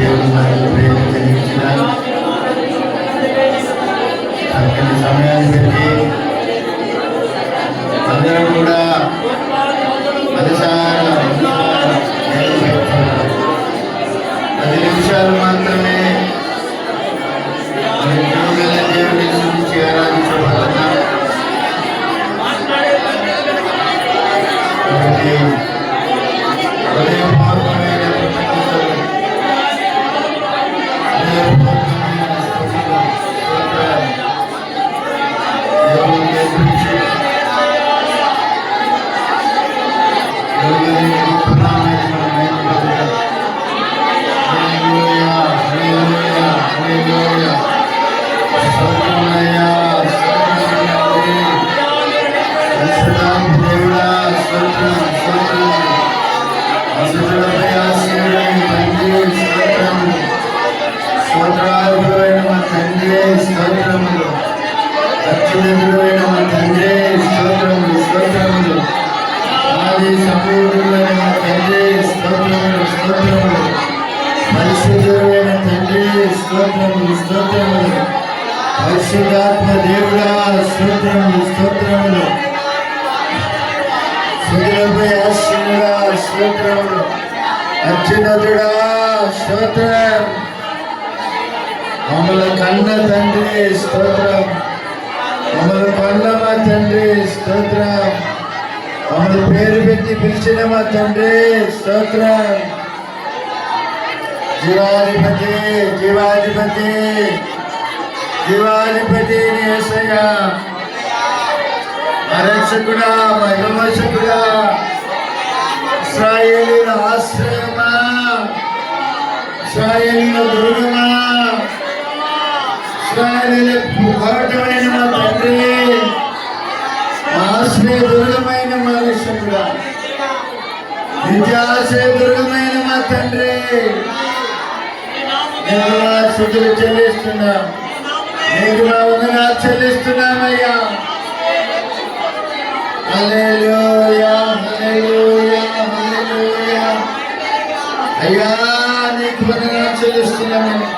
దేవుడు మనకు ప్రేమ కలిగించినారు. చక్కని సమయాన్ని పెట్టి అందరం కూడా 10 నిమిషాలు మాత్రమే దేవుని గురించి ఆరాధించబడుతున్నాం. పరిశుద్ధాత్మ దేవుడా స్తోత్రములు స్తోత్రములు, సుఖులపై ఆశీనుడా స్తోత్రములు, అత్యున్నతుడా స్తోత్రం, మమ్మల్ని కన్న తండ్రి స్తోత్రం, మమ్మల్ని కొన్న మా తండ్రి స్తోత్రం, మమ్మల్ని పేరు పెట్టి పిలిచిన మా తండ్రి స్తోత్రం. జీవాధిపతి జీవాధిపతి జీవాధిపతి యేసయ్యా, రక్షకుడా మహిమోషకుడా, ఇశ్రాయేలీయుల ఆశ్రయమా, ఇశ్రాయేలీయుల దుర్గమా, ఇశ్రాయేలీయుల పోరాటమైన మా తండ్రి, మా ఆశ్రయ దుర్గమైన మా రక్షకుడా, నిత్యాశ్రయ దుర్గమైన మా తండ్రి, స్థుతులు చెల్లిస్తున్నాం, నీకు మా వందనాలు చెల్లిస్తున్నామయ్యా. హల్లెలూయా హల్లెలూయా హల్లెలూయా. అయ్యా నీకు వందనాలు చెల్లిస్తున్నామని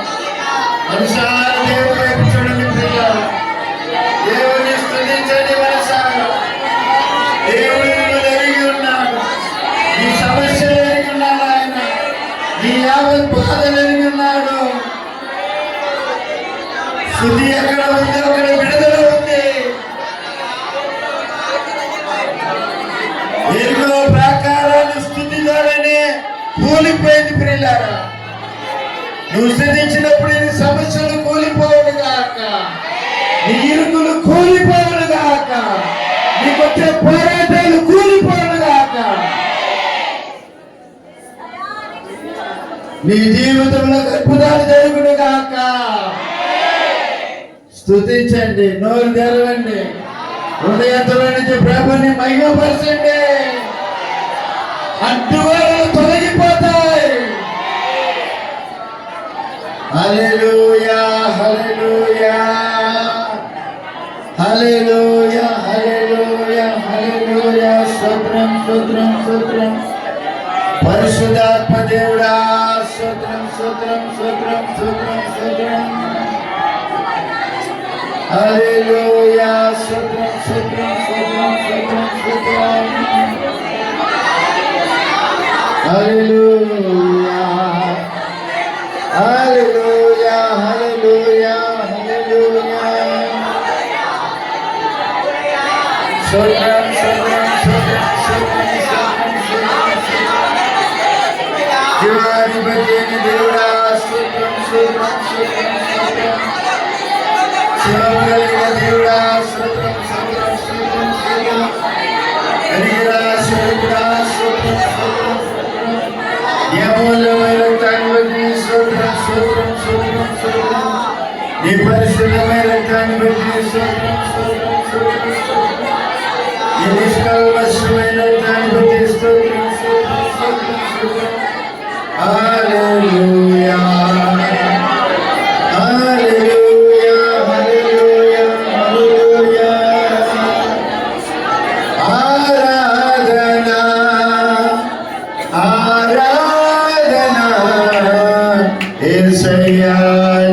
మనసారా దేవుని వైపు చూడండి పిల్లలు, దేవుని స్తుతించండి మనసారా. దేవుడు ఎరిగి ఉన్నాడు, నీ సమస్యలు ఎరిగి ఉన్నాడు, ఆయన నీ యావత్ బాధలు ఎరిగి ఉన్నాడు. స్తుతి ఎక్కడ ఉంది అక్కడ విడుదల ఉంది. ఎరుగో ప్రాకారాలు స్తుతి ద్వారానే కూలిపోయింది ప్రియులారా. నువ్వు స్తుతించినప్పుడు నీ సమస్యలు కూలిపోవును గాక, నీ ఇరుకులు కూలిపోవును గాక, నీకు వచ్చే పోరాటాలు కూలిపోవును గాక. నీ జీవితంలో అద్భుతాలు జరుగును గాక. స్తుతించండి, నోరు తెరవండి, హృదయంలో నుంచి ప్రభుని మహిమపరచండి. అడ్డుగోడలు తొలగిపోతాయి. హల్లెలూయా హల్లెలూయా హల్లెలూయా హల్లెలూయా హల్లెలూయా. స్తోత్రం స్తోత్రం స్తోత్రం, పరిశుద్ధాత్మ దేవుడా స్తోత్రం స్తోత్రం స్తోత్రం స్తోత్రం స్తోత్రం. హల్లెలూయా స్తోత్రం స్తోత్రం స్తోత్రం స్తోత్రం స్తోత్రం. హల్లెలూయా హల్లెలూయా హల్లెలూయా హల్లెలూయా. స్తోత్రం స్తోత్రం స్తోత్రం స్తోత్రం స్తోత్రం. జీవాధిపతి దేవుడా స్తోత్రం స్తోత్రం స్తోత్రం స్తోత్రం. శివగలిగిన దేవుడా స్తోత్రం స్తోత్రం స్తోత్రం స్తోత్రం. హరిరా శివుడా స్తోత్రం స్తోత్రం స్తోత్రం. నీ అమూల్యమైన రక్తాన్ని బట్టి స్తోత్రం స్తోత్రం స్తోత్రం స్తోత్రం. నీ పరిశుద్ధమైన రక్తాన్ని బట్టి స్తోత్రం స్తోత్రం స్తోత్రం స్తోత్రం. నీ నిష్కల్మషమైన రక్తాన్ని బట్టి స్తోత్రం స్తోత్రం స్తోత్రం స్తోత్రం. హల్లెలూయా హల్లెలూయా హల్లెలూయా హల్లెలూయా. ఆరాధన ఆరాధన యేసయ్యా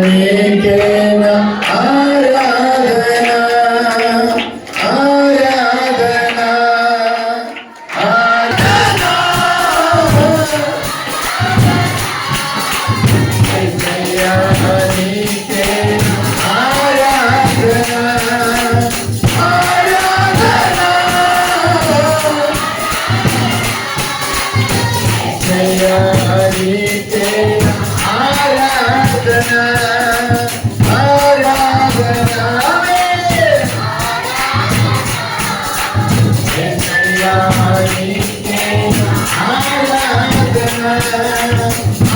నీకేనా ఆరాధన ఆరాధన ఆరాధన యేసయ్యా నీకేనా ఆరాధన ఆరాధన యేసయ్యా నీకేనా ఆరాధన ఆరాధన యేసయ్యా నీకేనా ఆరాధన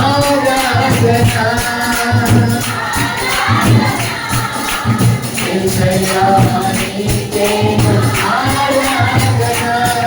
ఆరాధన యేసయ్యా నీకేనా ఆరాధన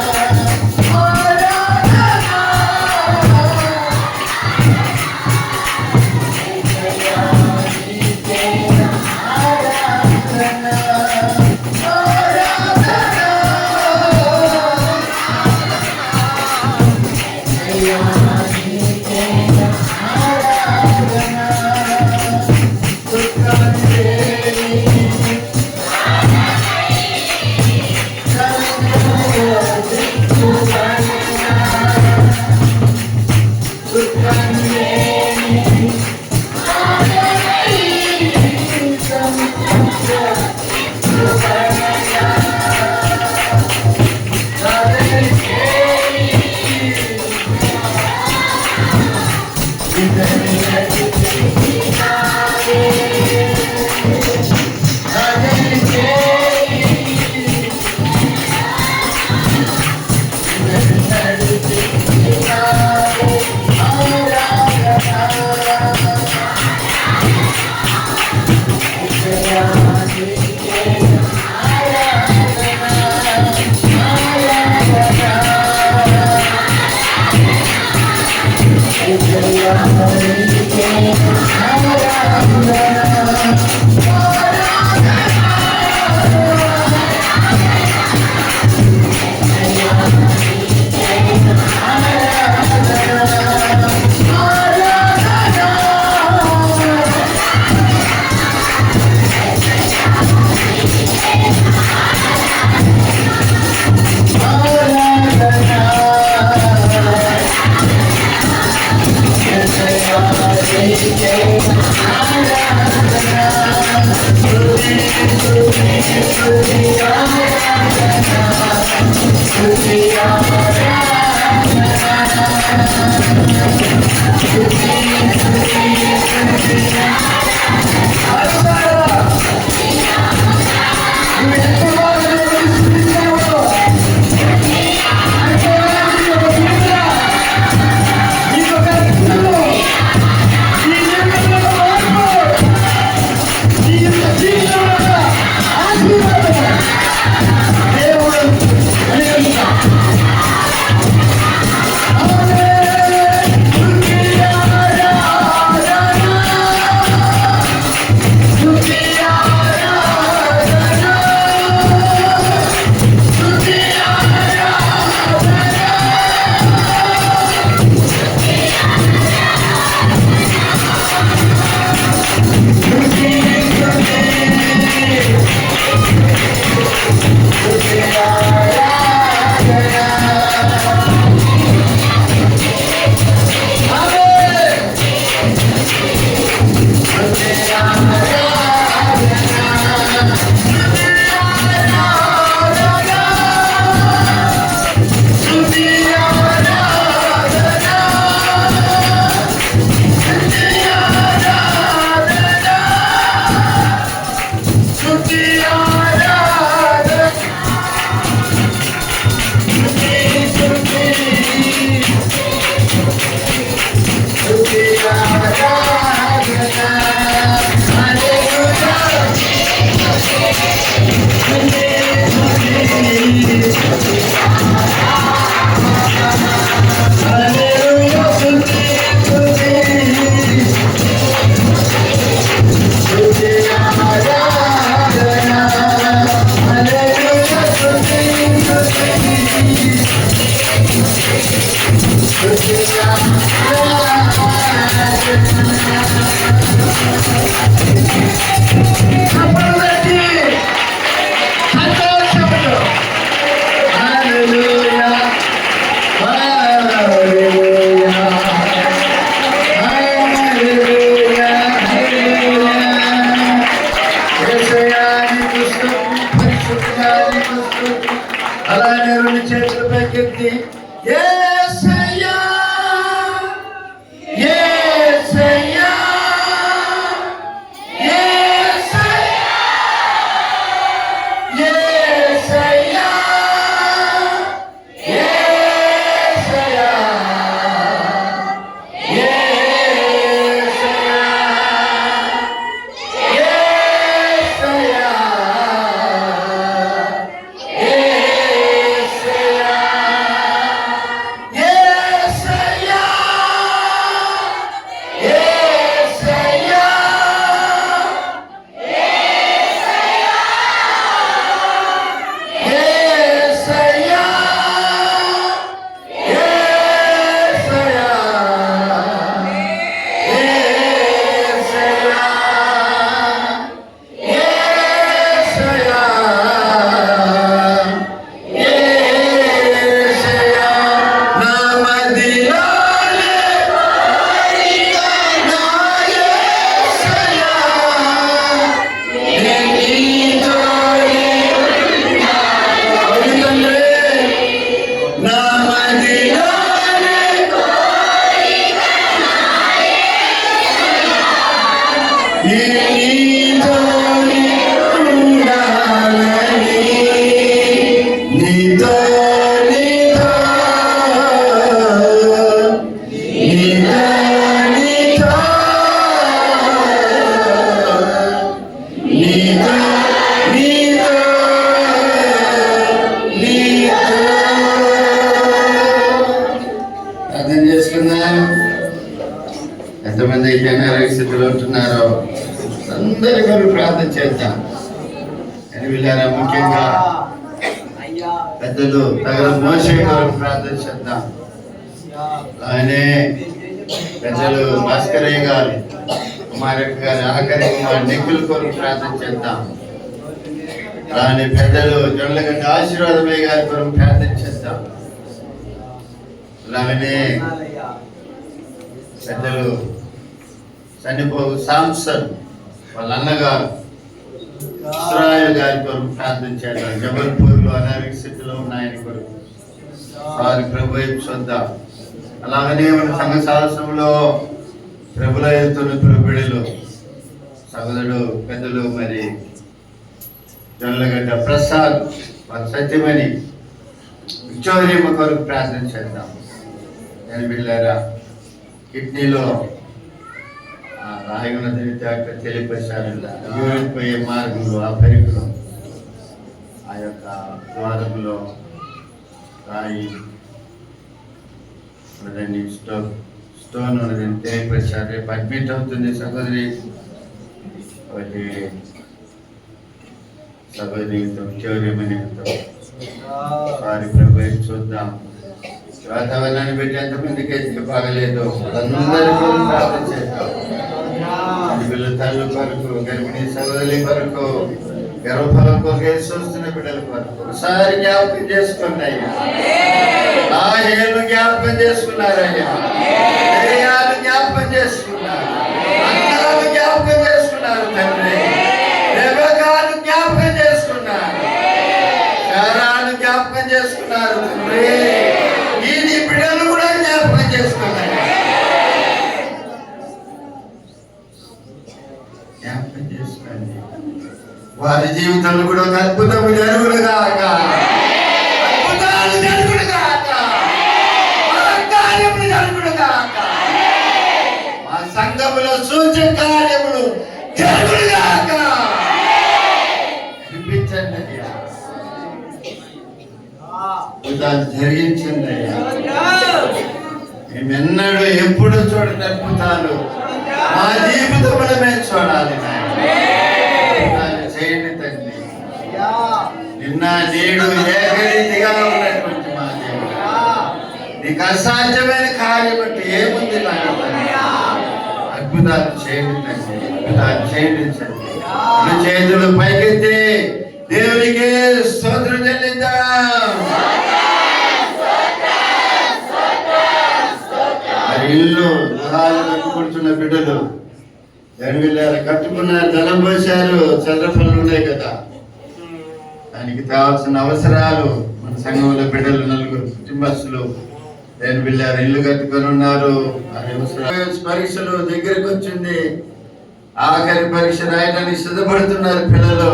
Hallelujah. అలానే రెండు చేతులు పైకెత్తి యేసయ్యా యేసయ్యా యేసయ్యా యేసయ్యా యేసయ్యా అర్థం చేసుకుందాం. ఎంతమంది అయితే అనారోగ్య స్థితిలో ఉంటున్నారో అందరి కొరకు ప్రార్థన చేద్దాం. అని వీళ్ళారా ముఖ్యంగా పెద్దలు తగిన మోషే కొరకు ప్రార్థన చేద్దాం. ఆయనే పెద్దలు భాస్కరయ్య గారు, కుమారక్క గారు, ఆఖరి కుమార్ నిఖిల్ కొరకు ప్రార్థన చేద్దాం. అలానే పెద్దలు జొన్నలగడ్డ ఆశీర్వాదమయ్య గారి కొరకు ప్రార్థన చేద్దాం. అలాగనే పెద్దలు చనిపోగు సాంసన్ వాళ్ళ అన్నగారు ఇస్రాయేల్ గారి కొరకు ప్రార్థన చేద్దాం. జబల్పూర్లో అనారోగ్య స్థితిలో ఉన్న ఆయన కొరకు వారి ప్రభు చూద్దాం. అలాగనే మన సంఘ సాహసంలో ప్రభుల ఎత్తున్న ప్రభుడులు సహోదరుడు పెద్దలు మరి జొన్నలగడ్డ ప్రసాద్ వారి సత్యమణి విక్టోరియమ్మ కొరకు ప్రార్థన చేద్దాం. నేను వెళ్ళారా కిడ్నీలో రాయి ఉన్నది తెలియపరిచారు. పోయే మార్గంలో ఆ పరికరం ఆ యొక్క ద్వారంలో రాయి ఉన్నదని స్టోన్ ఉన్నదని తెలియపరిచారు. రేపు అడ్మిట్ అవుతుంది సహోదరి ఒకటి సహోదరి విక్టోరియమ్మనితో వారి ప్రభు చూద్దాం. వాతావరణాన్ని పెట్టి ఎంతమందికి అయితే బాగలేదు అందరి కొరకు ప్రార్థన చేద్దాం. వీళ్ళ తల్లి కొరకు, గర్భిణీ సహోదరి కొరకు, గర్భఫలం కొరకు చూస్తున్న బిడ్డల కొరకు ఒకసారి జ్ఞాపకం చేసుకోండి అయ్యా. ఆ ఏళ్ళు జ్ఞాపకం చేసుకున్నారయ్యా, హృదయాలు జ్ఞాపకం చేసుకున్నారు, అందాలు జ్ఞాపకం చేసుకున్నారు తండ్రి, దేవగాలు జ్ఞాపకం చేసుకున్నారు, శారాలు జ్ఞాపకం చేసుకున్నారు తండ్రి. ఈ బిడ్డలు కూడా జ్ఞాపకం చేసుకున్నారు. జ్ఞాపకం చేసుకోండి. వారి జీవితంలో కూడా ఒక అద్భుతము జరుగునుగాక, అద్భుతాలు జరుగునుగాక, కార్యములు జరుగునుగాక, మా సంఘములో సూచక కార్యములు జరుగునుగాక. వినిపించండి అయ్యా, అద్భుతాలు జరిగించండి అయ్యా. మేమెన్నడూ ఎప్పుడు చూడని అద్భుతాలు మా జీవితంలో మేము చూడాలి. చేయండి తండ్రి. నిన్న నేడు ఏకరీతిగా ఉన్నటువంటి మా దేవుడు, నీకు అసాధ్యమైన కార్యం అంటే ఏముంది నాయన? అద్భుతాలు చేయండి తండ్రి, అద్భుతాలు చేయండి తండ్రి. మీ చేతులు పైకెత్తి దేవునికి స్తోత్రం చెల్లిద్దాం. మరి ఇల్లు గృహాలు కట్టుకుంటున్న బిడ్డలు వీళ్ళారు కట్టుకున్నారు, ధనం పోశారు, చల్లపనులు ఉన్నాయి కదా, దానికి కావాల్సిన అవసరాలు మన సంఘంలో బిడ్డలు నలుగురు కుటుంబస్తులు వీళ్ళారు ఇల్లు కట్టుకొని ఉన్నారు. పరీక్షలు దగ్గరికి వచ్చింది, ఆఖరి పరీక్ష రాయడానికి సిద్ధపడుతున్నారు పిల్లలు.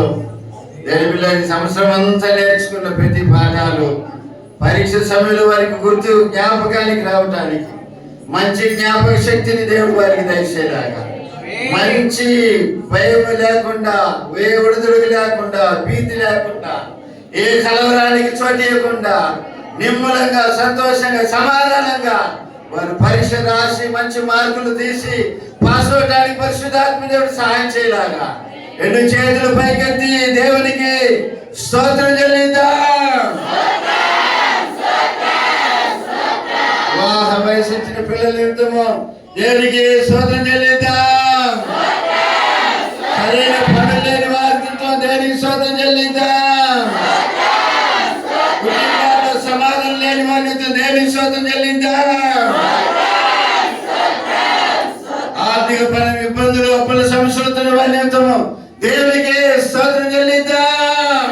వీళ్ళని సంవత్సరం అంతా నేర్చుకున్న ప్రతి పాఠాలు పరీక్ష సమయంలో వారికి గుర్తు జ్ఞాపకానికి రావటానికి మంచి జ్ఞాపక శక్తిని దేవుడు వారికి దయచేలాగా, మంచి భయం లేకుండా, ఏ ఒడిదుడుకు లేకుండా, భీతి లేకుండా, ఏ కలవరానికి చోటియకుండా నిమ్మలంగా, సంతోషంగా, సమాధానంగా వారు పరీక్ష రాసి మంచి మార్కులు తీసి పాస్ అవడానికి పరిశుద్ధాత్మ దేవుడు సహాయం చేయలాగా రెండు చేతులు పైకెత్తి దేవునికి స్తోత్రం చెల్లిద్దాం. వివాహ వయసు వచ్చిన పిల్లలు ఎంతమో దేవునికి స్తోత్రం చెల్లిద్దాం. సరైన పనులు లేని వారితో దేవునికి స్తోత్రం చెల్లిద్దాం. కుటుంబాల్లో సమాధానం లేని వారితో దేవునికి స్తోత్రం చెల్లిద్దాం. ఆర్థిక పరమైన ఇబ్బందులు, అప్పుల సమస్యలతో వారిని ఎంతమో దేవునికి స్తోత్రం చెల్లిద్దాం.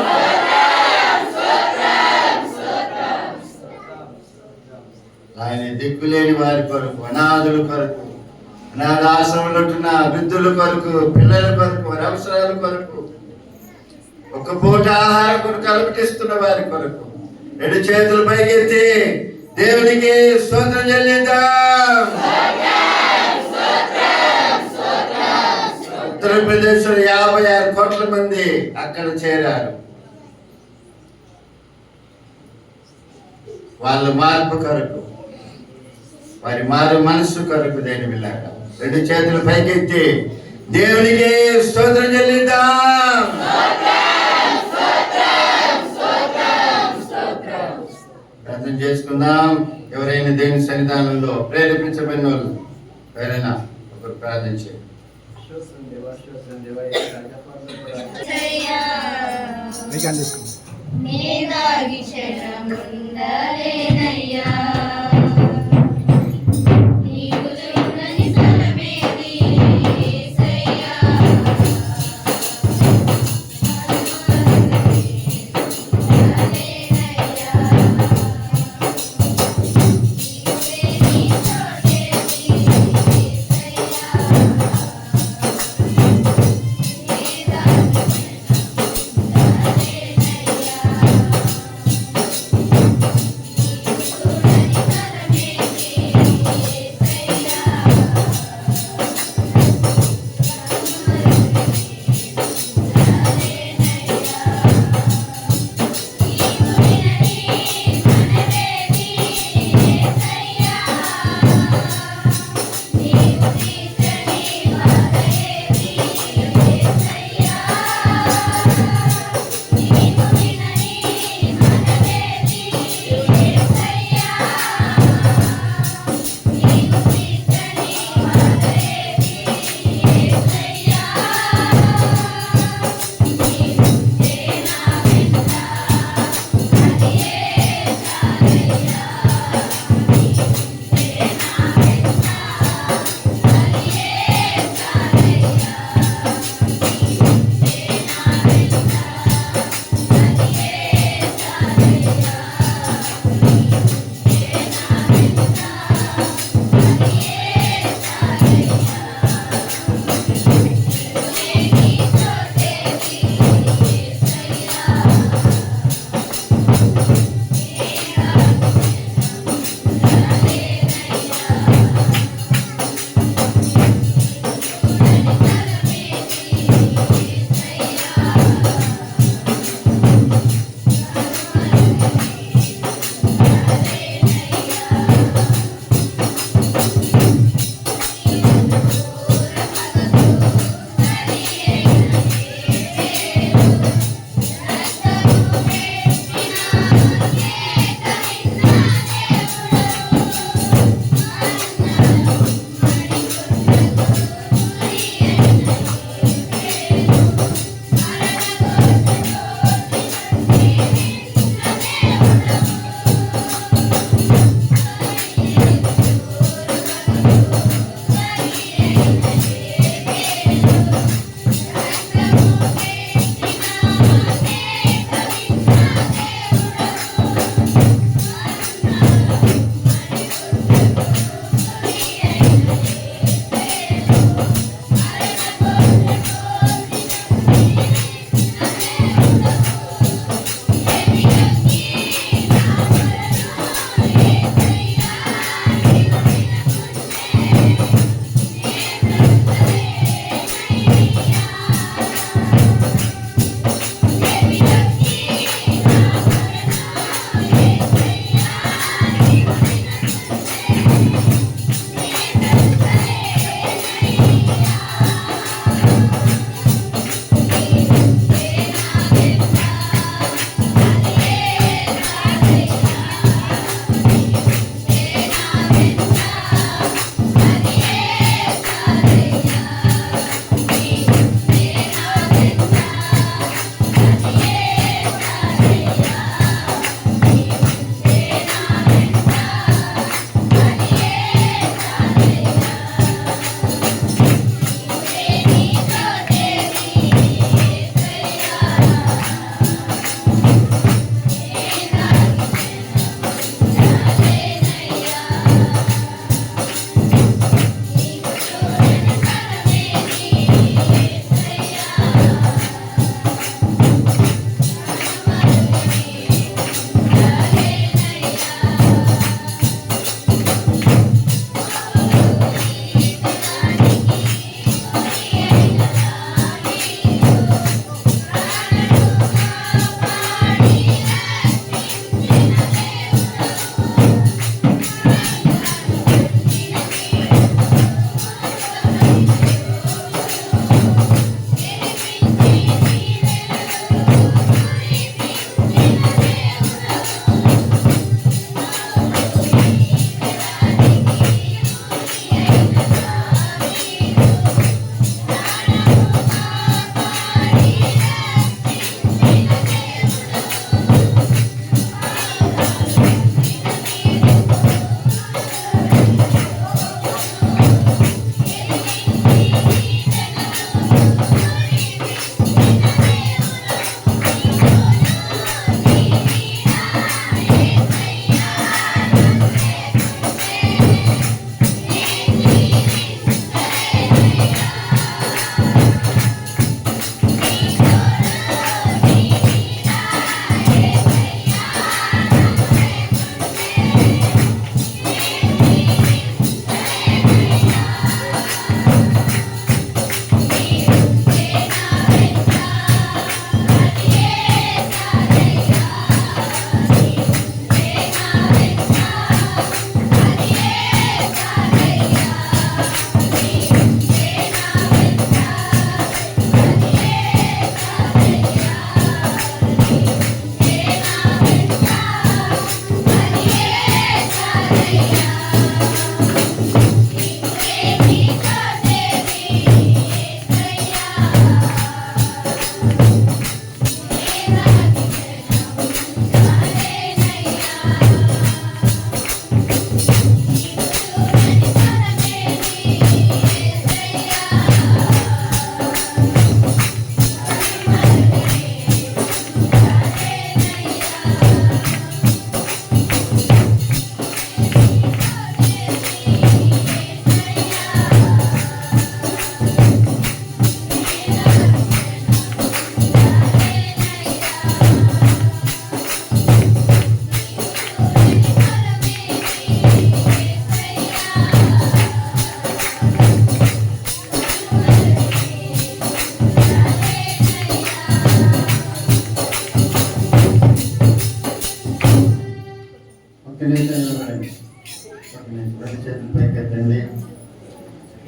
ఆయన దిక్కులేని వారి కొరకు, అనాథుల కొరకు, అనాథ ఆశ్రమంలో ఉంటున్న వృద్ధుల కొరకు, పిల్లల కొరకు, వారి అవసరాల కొరకు, ఒక పూట ఆహారం కొరకు అలమటిస్తున్న వారి కొరకు రెండు చేతులు పైకెత్తి దేవునికి స్తోత్రం చెల్లిద్దాం. ఉత్తరప్రదేశ్ 56 కోట్ల మంది అక్కడ చేరారు. వాళ్ళ మార్పు కొరకు, వారి మారు మనస్సు కొరకు దేని వెళ్ళాక రెండు చేతులు పైకెత్తి దేవునికి స్తోత్రం చెల్లిద్దాం. ప్రార్థన చేసుకుందాం. ఎవరైనా దేవుని సన్నిధానంలో ప్రేరేపించబడిన వాళ్ళు ఎవరైనా ఒకరు ప్రార్థన చేయండి.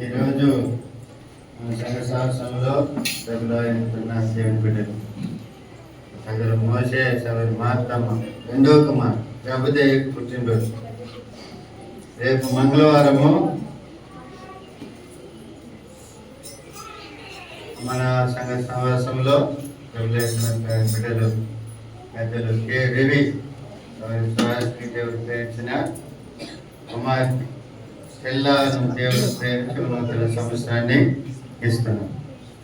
ఈరోజు సంఘ సాహసంలో ప్రభులో ఎన్నుకున్న దేవుని బిడ్డలు సగరు మోసే సగరు మార్తమ్మ రెండో కుమార్ లేకపోతే పుట్టినరోజు రేపు మంగళవారము మన సంఘ సమావేశంలో ప్రభులో ఎన్నుకున్న బిడ్డలు పెద్దలు కె రవి దేవుడు ప్రేమించిన కుమార్తె తెల్లాను దేవుడు ప్రేమించి నూతన సంవత్సరాన్ని ఇస్తున్నాం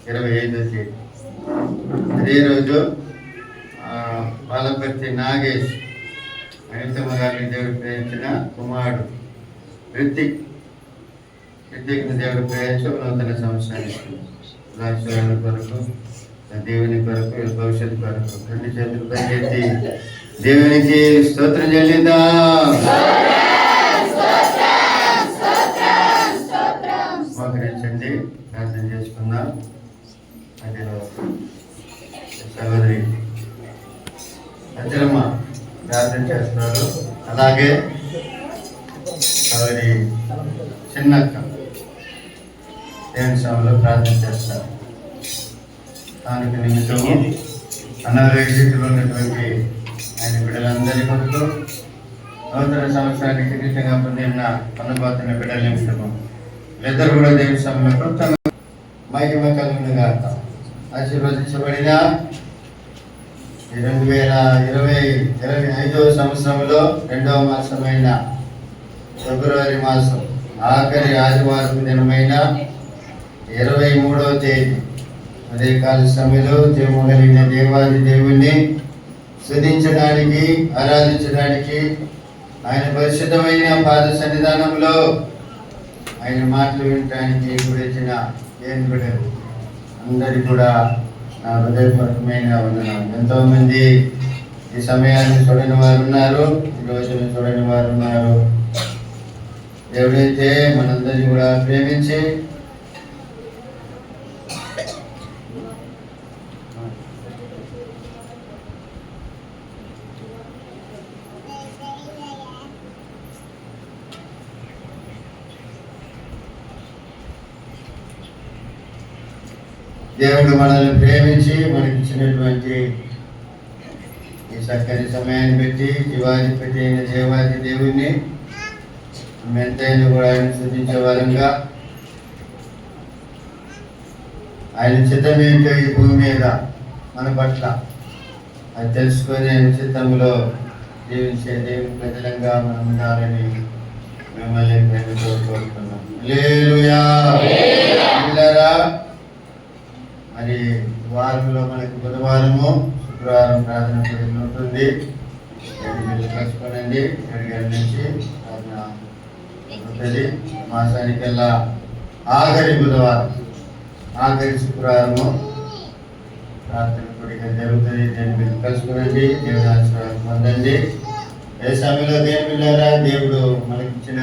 25వ తేదీ. అదే రోజు పాలపర్తి నాగేష్ అనితమ్మ గారిని దేవుడు ప్రేమించిన కుమారుడు రితిక్ను దేవుడు ప్రేమించి నూతన సంవత్సరాన్ని ఇస్తున్నాం. రాష్ట్రాల కొరకు దేవుని కొరకు భవిష్యత్తు కొరకు రెండు చేతులు పైకెత్తి దేవునికి స్తోత్రం చెల్లిద్దాం. మోకరించండి, ప్రార్థన చేసుకుందాం. అందులో సహోదరి అజ్జలమ్మ ప్రార్థన చేస్తున్నారు. అలాగే సహోదరి చిన్నక్క దేవుని సభలో ప్రార్థన చేస్తారు. దానికి నిమిత్తము అనారోగ్యంలో ఉన్నటువంటి ఆయన బిడ్డలందరి కొరకు నూతన సంవత్సరానికి కిరీటంగా పొందిన పొందబోతున్న బిడ్డల నిమిత్తము వీళ్ళిద్దరు కూడా దేవుని సభలో క్లుప్తంగా మహిమ కలుగునుగా ఆశీర్వదించబడిన 2025వ సంవత్సరంలో 2వ మాసమైన ఫిబ్రవరి మాసం ఆఖరి ఆదివారం దినమైన 23వ తేదీ ఉదయకాల సమయంలో జీవము కలిగిన దేవాది దేవుణ్ణి స్తుతించడానికి ఆరాధించడానికి ఆయన పరిశుద్ధమైన పాద సన్నిధానంలో ఆయన మాటలు వినడానికి గురించిన దేవుని బిడ్డలు అందరికీ కూడా నా హృదయపూర్వకమైన వందనాలు. ఎంతోమంది ఈ సమయాన్ని చూడని వారు ఉన్నారు, ఈ రోజును చూడని వారు ఉన్నారు. ఎవరైతే మనందరినీ కూడా ప్రేమించి దేవుడు మనల్ని ప్రేమించి మనకి ఇచ్చినటువంటి ఈ చక్కని సమయాన్ని పెట్టి జీవాధిపతి అయిన దేవాది దేవుణ్ణి ఎంతైనా కూడా ఆయన స్తుతించే వారంగా ఆయన చిత్తం ఏంటో ఈ భూమి మీద మన పట్ల అది తెలుసుకొని ఆయన చిత్తంలో జీవించే దేవుని ప్రజలంగా మనం ఉండాలని మిమ్మల్ని ప్రేమతో కోరుతున్నాం. హల్లెలూయా. మరి వారంలో మనకి బుధవారము శుక్రవారం ప్రార్థన కూడా ఉంటుంది. కలుసుకోనండి 7 గంటల నుంచి ప్రార్థన ఉంటుంది. మాసానికల్లా ఆఖరి బుధవారం ఆఖరి శుక్రవారము ప్రార్థన కూడా జరుగుతుంది. దేని మీరు కలుసుకోనండి, దేవుని ఆశీర్వాదం పొందండి. ఏ సమయంలో దేవుడు మనకిచ్చిన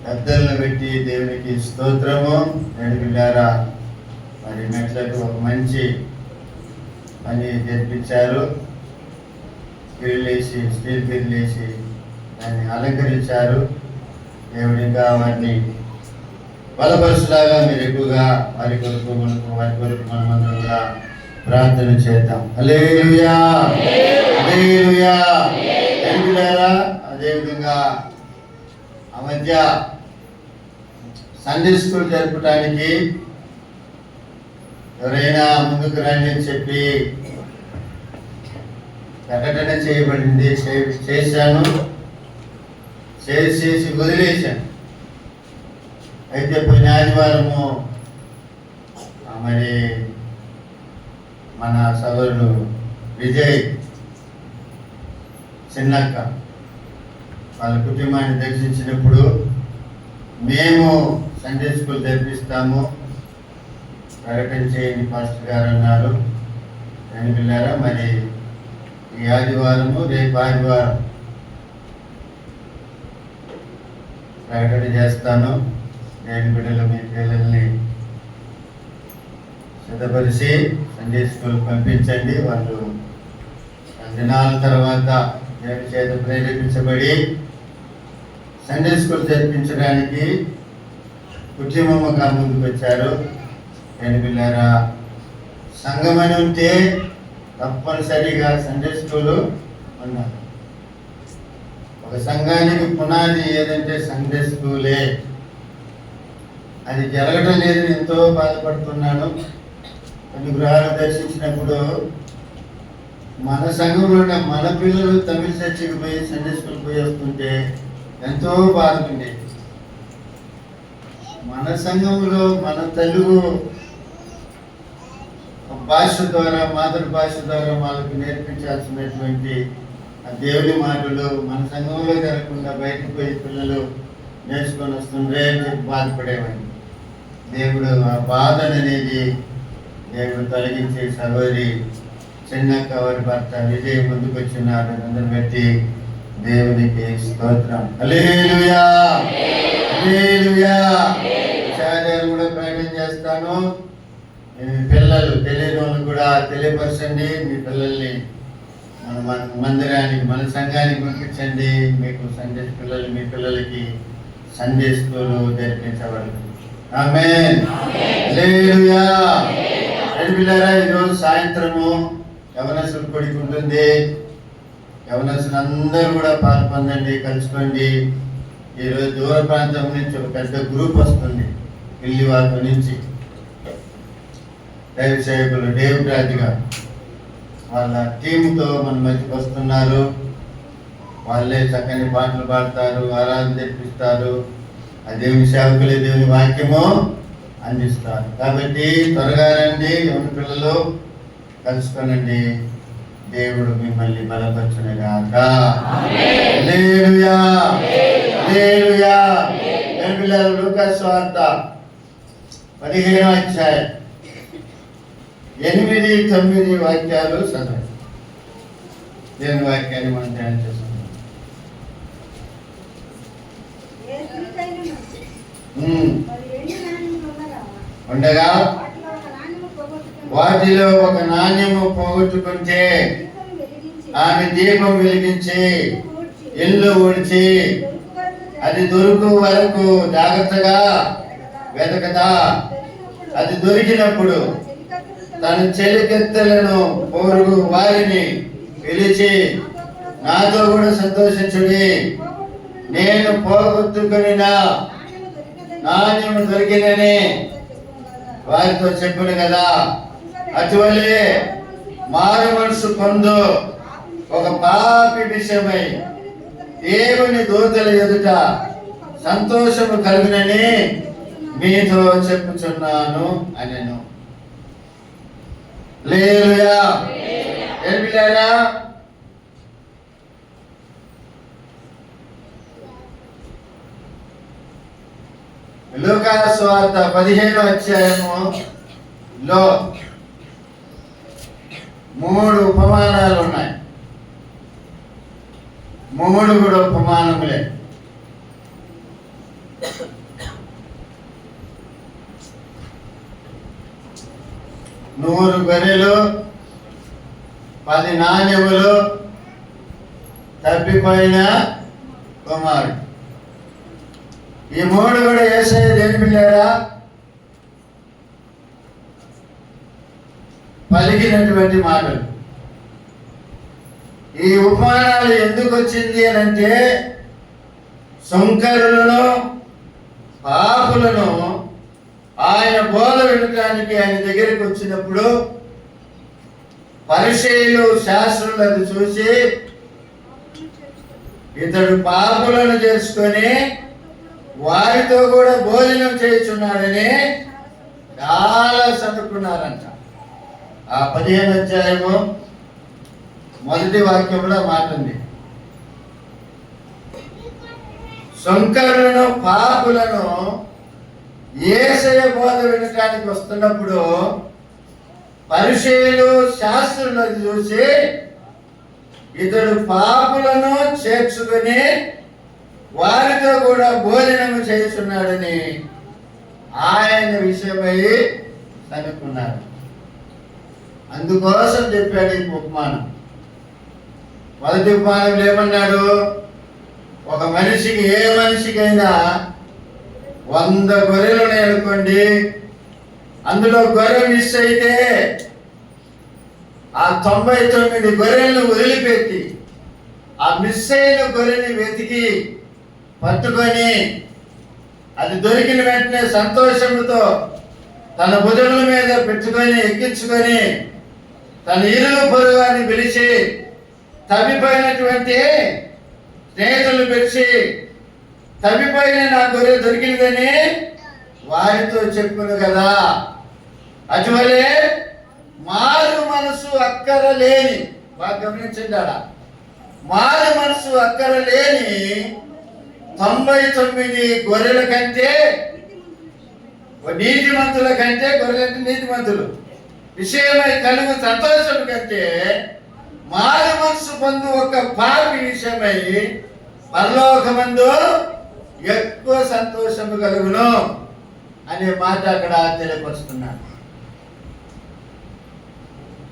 పెద్దలను పెట్టి దేవునికి స్తోత్రము. దేవుడిలారా మరి మెట్లకు ఒక మంచి పని జరిపించారు. గిరిలేసి స్టీల్ గిరిలేసి దాన్ని అలంకరించారు. దేవుడు ఇంకా వారిని బలపరుచులాగా మీరు ఎక్కువగా వారి కొరకు మనమందరం కూడా ప్రార్థన చేద్దాం. హల్లెలూయా, హల్లెలూయా. అదేవిధంగా ఆ మధ్య సండే స్కూల్ జరపడానికి ఎవరైనా ముందుకు రండి అని చెప్పి ప్రకటన చేయబడింది. చేశాను, చేసి వదిలేశాను. అయితే పోయిన ఆదివారము మరి మన సోదరుడు విజయ్ చిన్నక్క వాళ్ళ కుటుంబాన్ని దర్శించినప్పుడు మేము సండే స్కూల్ జరిపిస్తాము, ప్రకటన చేయండి పాస్టర్ గారు అన్నారు. అని పిల్లారా మరి ఈ ఆదివారము రేపు ఆదివారం ప్రకటన చేస్తాను. నేను బిడ్డలు మీ పిల్లల్ని సిద్ధపరిచి సండే స్కూల్ పంపించండి. వాళ్ళు దినాల తర్వాత దేవుని చేత ప్రేరేపించబడి సండే స్కూల్ జరిపించడానికి కుటుంబముగా ముందుకు వచ్చారు. పిల్లారా, సంఘం అని ఉంటే తప్పనిసరిగా సండే స్కూలు ఉన్నారు. ఒక సంఘానికి పునాది ఏదంటే సండే స్కూలే. అది జరగడం లేదు, ఎంతో బాధపడుతున్నాను. కొన్ని గృహాలు దర్శించినప్పుడు మన సంఘంలో మన పిల్లలు తమిళ చర్చికి పోయి సండే స్కూల్ పోయి వస్తుంటే ఎంతో బాధపడింది. మన సంఘంలో మన తెలుగు భాష ద్వారా, మాతృభాష ద్వారా వాళ్ళకు నేర్పించాల్సినటువంటి ఆ దేవుని మాటలు మన సంఘంలో జరగకుండా బయటకు పోయి పిల్లలు నేర్చుకొని వస్తుండే అని చెప్పి బాధపడేవాడిని. దేవుడు ఆ బాధను అనేది దేవుడు తొలగించి సహోదరి చిన్నక్క వారి భర్త విజయ్ ముందుకు వచ్చినారు. అందరు పెట్టి దేవునికి స్తోత్రం. హల్లెలూయా, హల్లెలూయా. విషయాలు కూడా ప్రకటన చేస్తాను. మీ పిల్లలు తెలియని వాళ్ళకు కూడా తెలియపరచండి. మీ పిల్లల్ని మన మందిరానికి, మన సంఘానికి పంపించండి. మీకు సండే పిల్లలు, మీ పిల్లలకి సండే స్కూల్ జరిపించబడదు. ఆమేన్, హల్లెలూయా. పిల్లరా, ఈరోజు సాయంత్రము యవనస్తుల కొడుకు ఉంటుంది. యవనస్తులు అందరూ కూడా పాల్పొందండి, కలుసుకోండి. ఈరోజు దూర ప్రాంతం నుంచి ఒక పెద్ద గ్రూప్ వస్తుంది. పిల్లివాకు నుంచి దైవ సేవకులు డేవిడ్ రాజు గారు వాళ్ళ టీంతో మన మధ్యకి వస్తున్నారు. వాళ్ళే చక్కని పాటలు పాడతారు, ఆరాధన తెప్పిస్తారు. ఆ దేవుని సేవకులే దేవుని వాక్యము అందిస్తారు. కాబట్టి త్వరగా రండి, ఎవరి పిల్లలు కలుసుకోనండి. దేవుడు మిమ్మల్ని బలపరచునుగాక. హల్లెలూయా, హల్లెలూయా. పిల్లలు లూకాసు సువార్త 15వ అధ్యాయం 8, 9 వాక్యాలు చదవండి. దేవుని వాక్యాన్ని మనం ధ్యానం చేస్తున్నాం. ఉండగా వాటిలో ఒక నాణ్యము పోగొట్టుకుంటే ఆమె దీపం వెలిగించి ఇల్లు ఊడ్చి అది దొరుకు వరకు జాగ్రత్తగా వెతకదా. అది దొరికినప్పుడు తన చెలికెత్తలను పొరుగు వారిని పిలిచి, నాతో కూడా సంతోషించుడి, నేను పోగొట్టుకుని నాణ్యము దొరికినని వారితో చెప్పును కదా. అటువలే మారు మనసు పొందు ఒక పాపి విషయమై దేవుని దూతల ఎదుట సంతోషము కలుగునని మీతో చెప్పుచున్నాను అనెను. హల్లెలూయా. పిల్లరా, లూకాసు సువార్త 15వ అధ్యాయములో 3 ఉపమానాలు ఉన్నాయి. 3 కూడా ఉపమానములే. నూరు గొర్రెలు, 10 నాణ్యములు, తప్పిపోయిన కుమారుడు. ఈ 3 కూడా యేసయ్య దేని పిల్లారా పలికినటువంటి మాటలు. ఈ ఉపమానాలు ఎందుకు వచ్చింది అని అంటే, సుంకరులను పాపులను ఆయన బోధ వినడానికి ఆయన దగ్గరికి వచ్చినప్పుడు పరిసయ్యులు, శాస్త్రులు అది చూసి ఇతడు పాపులను చేసుకొని వారితో కూడా భోజనం చేయుచున్నాడని చాలా సనుక్కున్నారంట. ఆ 15వ అధ్యాయము 1వ వాక్యంలో మాట ఉంది. సుంకరులను పాపులను యేసయ్య బోధ వినటానికి వస్తున్నప్పుడు పరిసయ్యులు, శాస్త్రులు చూసి ఇతడు పాపులను చేర్చుకొని వారితో కూడా భోజనము చేస్తున్నాడని ఆయన విషయమై అనుకున్నారు. అందుకోసం చెప్పాడు ఈ ఉపమానం. మొదటి ఉపమానం ఏమన్నాడు? ఒక మనిషికి, ఏ మనిషికైనా 100 గొర్రెలు ఉన్నాయి అనుకోండి, అందులో గొర్రె మిస్ అయితే ఆ 99 గొర్రెలను వదిలిపెట్టి ఆ మిస్ అయిన గొర్రెని వెతికి పట్టుకొని అది దొరికిన వెంటనే సంతోషంతో తన భుజముల మీద పెట్టుకొని ఎక్కించుకొని తన ఇరుగు పొరుగుని పిలిచి తప్పిపోయినటువంటి స్నేహితులు పిలిచి తప్పిపోయిన నా గొర్రె దొరికిందని వారితో చెప్పును కదా. అటువలే మారు మనసు అక్కర లేని, బాగా గమనించండి, అలా మారు మనసు అక్కర లేని 99 గొర్రెల కంటే, నీతిమంతుల కంటే, గొర్రెలంటే నీతిమంతులు విషయమై కలుగు సంతోషం కంటే మారు మనసు పొందు ఒక పాపి విషయమై పరలోకమందు ఎక్కువ సంతోషము కలుగును అనే మాట అక్కడ తెలియపరుస్తున్నాడు.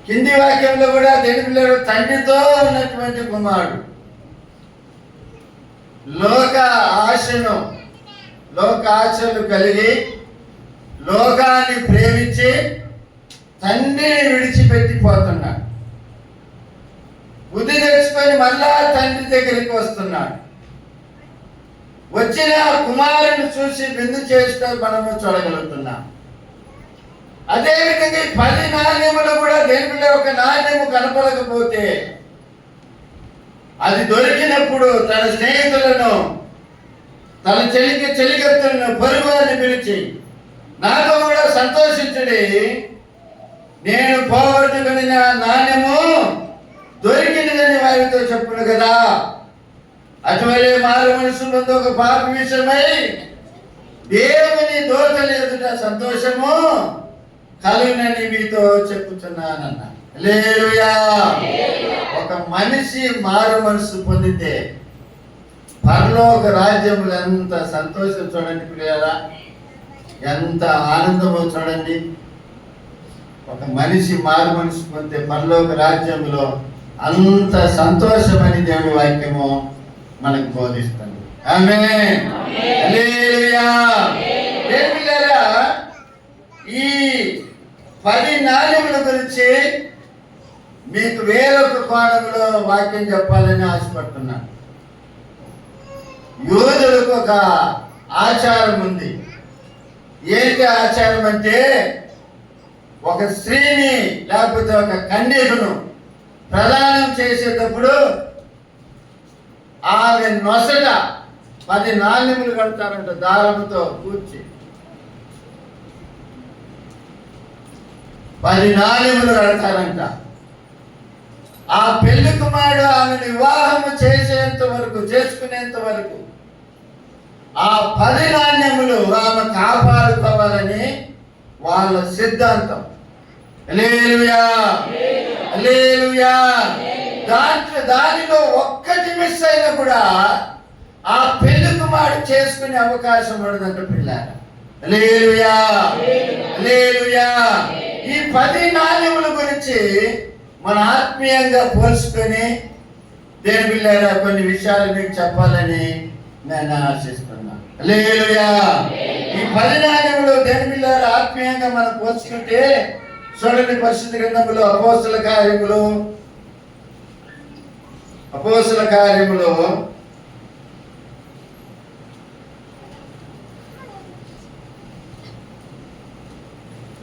కింది వాక్యంలో కూడా దేని పిల్లలు తండ్రితో ఉన్నటువంటి కుమారుడు లోక ఆశలు కలిగి లోకాన్ని ప్రేమించి తండ్రిని విడిచిపెట్టిపోతున్నాడు. బుద్ధి తెచ్చుకొని మళ్ళా తండ్రి దగ్గరికి వస్తున్నాడు. వచ్చిన కుమారుని చూసి బిందు చేస్తూ మనము చూడగలుగుతున్నాం. అదేవిధంగా 10 నాణ్యములు కూడా దేనిలో ఒక నాణ్యము కనపడకపోతే అది దొరికినప్పుడు తన స్నేహితులను, తన చెలికత్తులను, పొరుగువారిని పిలిచి నాతో కూడా సంతోషించుడి, నేను పోగొట్టుకుని నాణ్యము దొరికినదని వారితో చెప్పును కదా. అటువలే మారు మనసులో ఒక పాప విషయమై దేవుని దోతల ఎదుట సంతోషము కలుగునని మీతో చెప్పుతున్నానన్న. హల్లెలూయా. ఒక మనిషి మారు మనసు పొందితే పరలోక రాజ్యములు ఎంత సంతోషం చూడండి ప్రియారా, ఎంత ఆనందమో చూడండి. ఒక మనిషి మారు మనసు పొందితే పరలోక రాజ్యములో అంత సంతోషమని దేవుని వాక్యము మనకు బోధిస్తుంది. ఆమేన్. హల్లెలూయా. దేవులారా, ఈ 10 నాణ్యముల గురించి మీకు వేరొక కోణంలో వాక్యం చెప్పాలని ఆశపడుతున్నాను. యూదులకు ఒక ఆచారం ఉంది. ఏంటి ఆచారం అంటే, ఒక స్త్రీని లేకపోతే ఒక కన్యకను ప్రదానం చేసేటప్పుడు ఆమె నొసట 10 నాణ్యములు కడతారంట, దారముతో కూర్చి 10 నాణ్యములు కడతారంట. ఆ పెళ్లి కుమారుడు ఆమెను వివాహము చేసుకునేంత వరకు ఆ 10 నాణ్యములు ఆమె కాపాడుకోవాలని వాళ్ళ సిద్ధాంతం. హల్లెలూయా. హల్లెలూయా. దానిలో ఒక్కటి మిస్ అయినా కూడా ఆ పెళ్లి కుమారుడు చేసుకునే అవకాశం ఉండదంట పిల్లారా. హల్లెలూయా. హల్లెలూయా. ఈ 10 నాణ్యముల గురించి మన ఆత్మీయంగా పోల్చుకొని దేని పిల్లారా కొన్ని విషయాలు మీకు చెప్పాలని నేను ఆశిస్తున్నాను. హల్లెలూయా. ఈ 10 నాణ్యములు దేని పిల్లారా ఆత్మీయంగా మనం పోల్చుకుంటే చూడండి, పరిశుద్ధ గ్రంథములో అపోస్తల కార్యములు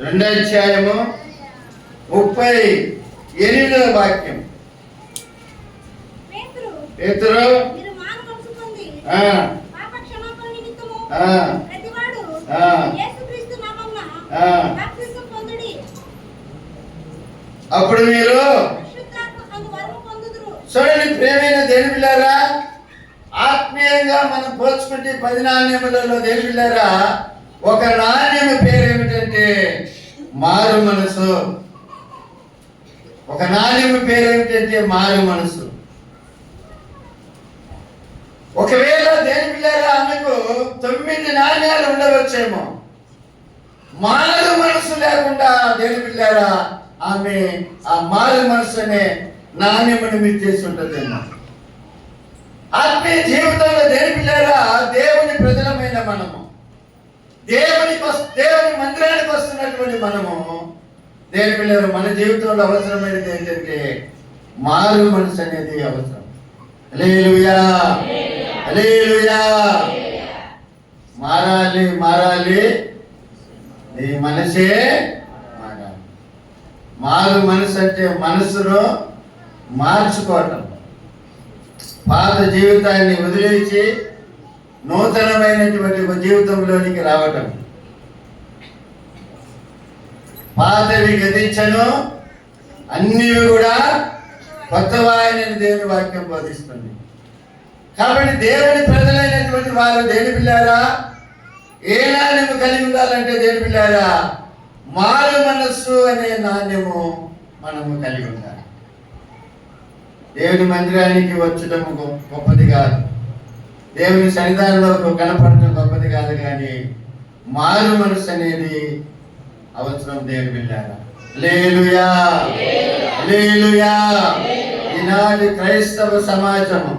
2వ అధ్యాయము 38వ వాక్యం. పేతురు అప్పుడు మీరు చూడండి ప్రేమైన దేని పిల్లారా, ఆత్మీయంగా మనం పోల్చుకుంటే 10 నాణ్యములలో దేని పిల్లారా ఒక నాణ్యము పేరు ఏమిటంటే మారు మనసు. ఒక నాణ్యము పేరు ఏమిటంటే మారు మనసు. ఒకవేళ దేని పిల్లారా ఆమెకు 9 నాణ్యాలు ఉండవచ్చేమో, మారు మనసు లేకుండా దేని పిల్లారా ఆమె ఆ మారు మనసు అనే నాణ్యమును మీరు చేసి ఉంటుందేమో. ఆత్మీయ జీవితంలో దేని పిల్లారా, దేవుని ప్రజలమైన మనము, దేవుని మందిరానికి వస్తున్నటువంటి మనము దేని పిల్లలు, మన జీవితంలో అవసరమైనది ఏంటంటే మారు మనసు అనేది అవసరం. హల్లెలూయా, హల్లెలూయా. మారాలి మారాలి, నీ మనసే మారాలి. మారు మనసు అంటే మనసును మార్చుకోవటం, పాత జీవితాన్ని వదిలేసి నూతనమైనటువంటి ఒక జీవితంలోనికి రావటం. పాతవి గతించను, అన్నీ కూడా కొత్తవాయనని దేవుని వాక్యం బోధిస్తుంది. కాబట్టి దేవుని ప్రజలైనటువంటి వారు దేని పిల్లారా, ఏ నాణ్యము కలిగి ఉండాలంటే దేని పిల్లారా, మారు మనస్సు అనే నాణ్యము మనము కలిగి ఉండాలి. దేవుని మందిరానికి వచ్చడం గొప్పది కాదు, దేవుని సన్నిధానంలో కనపడటం గొప్పది కాదు, కానీ మారు మనసు అనేది అవసరం దేవుని పిల్లారా. హల్లెలూయా, హల్లెలూయా. ఈనాటి క్రైస్తవ సమాజము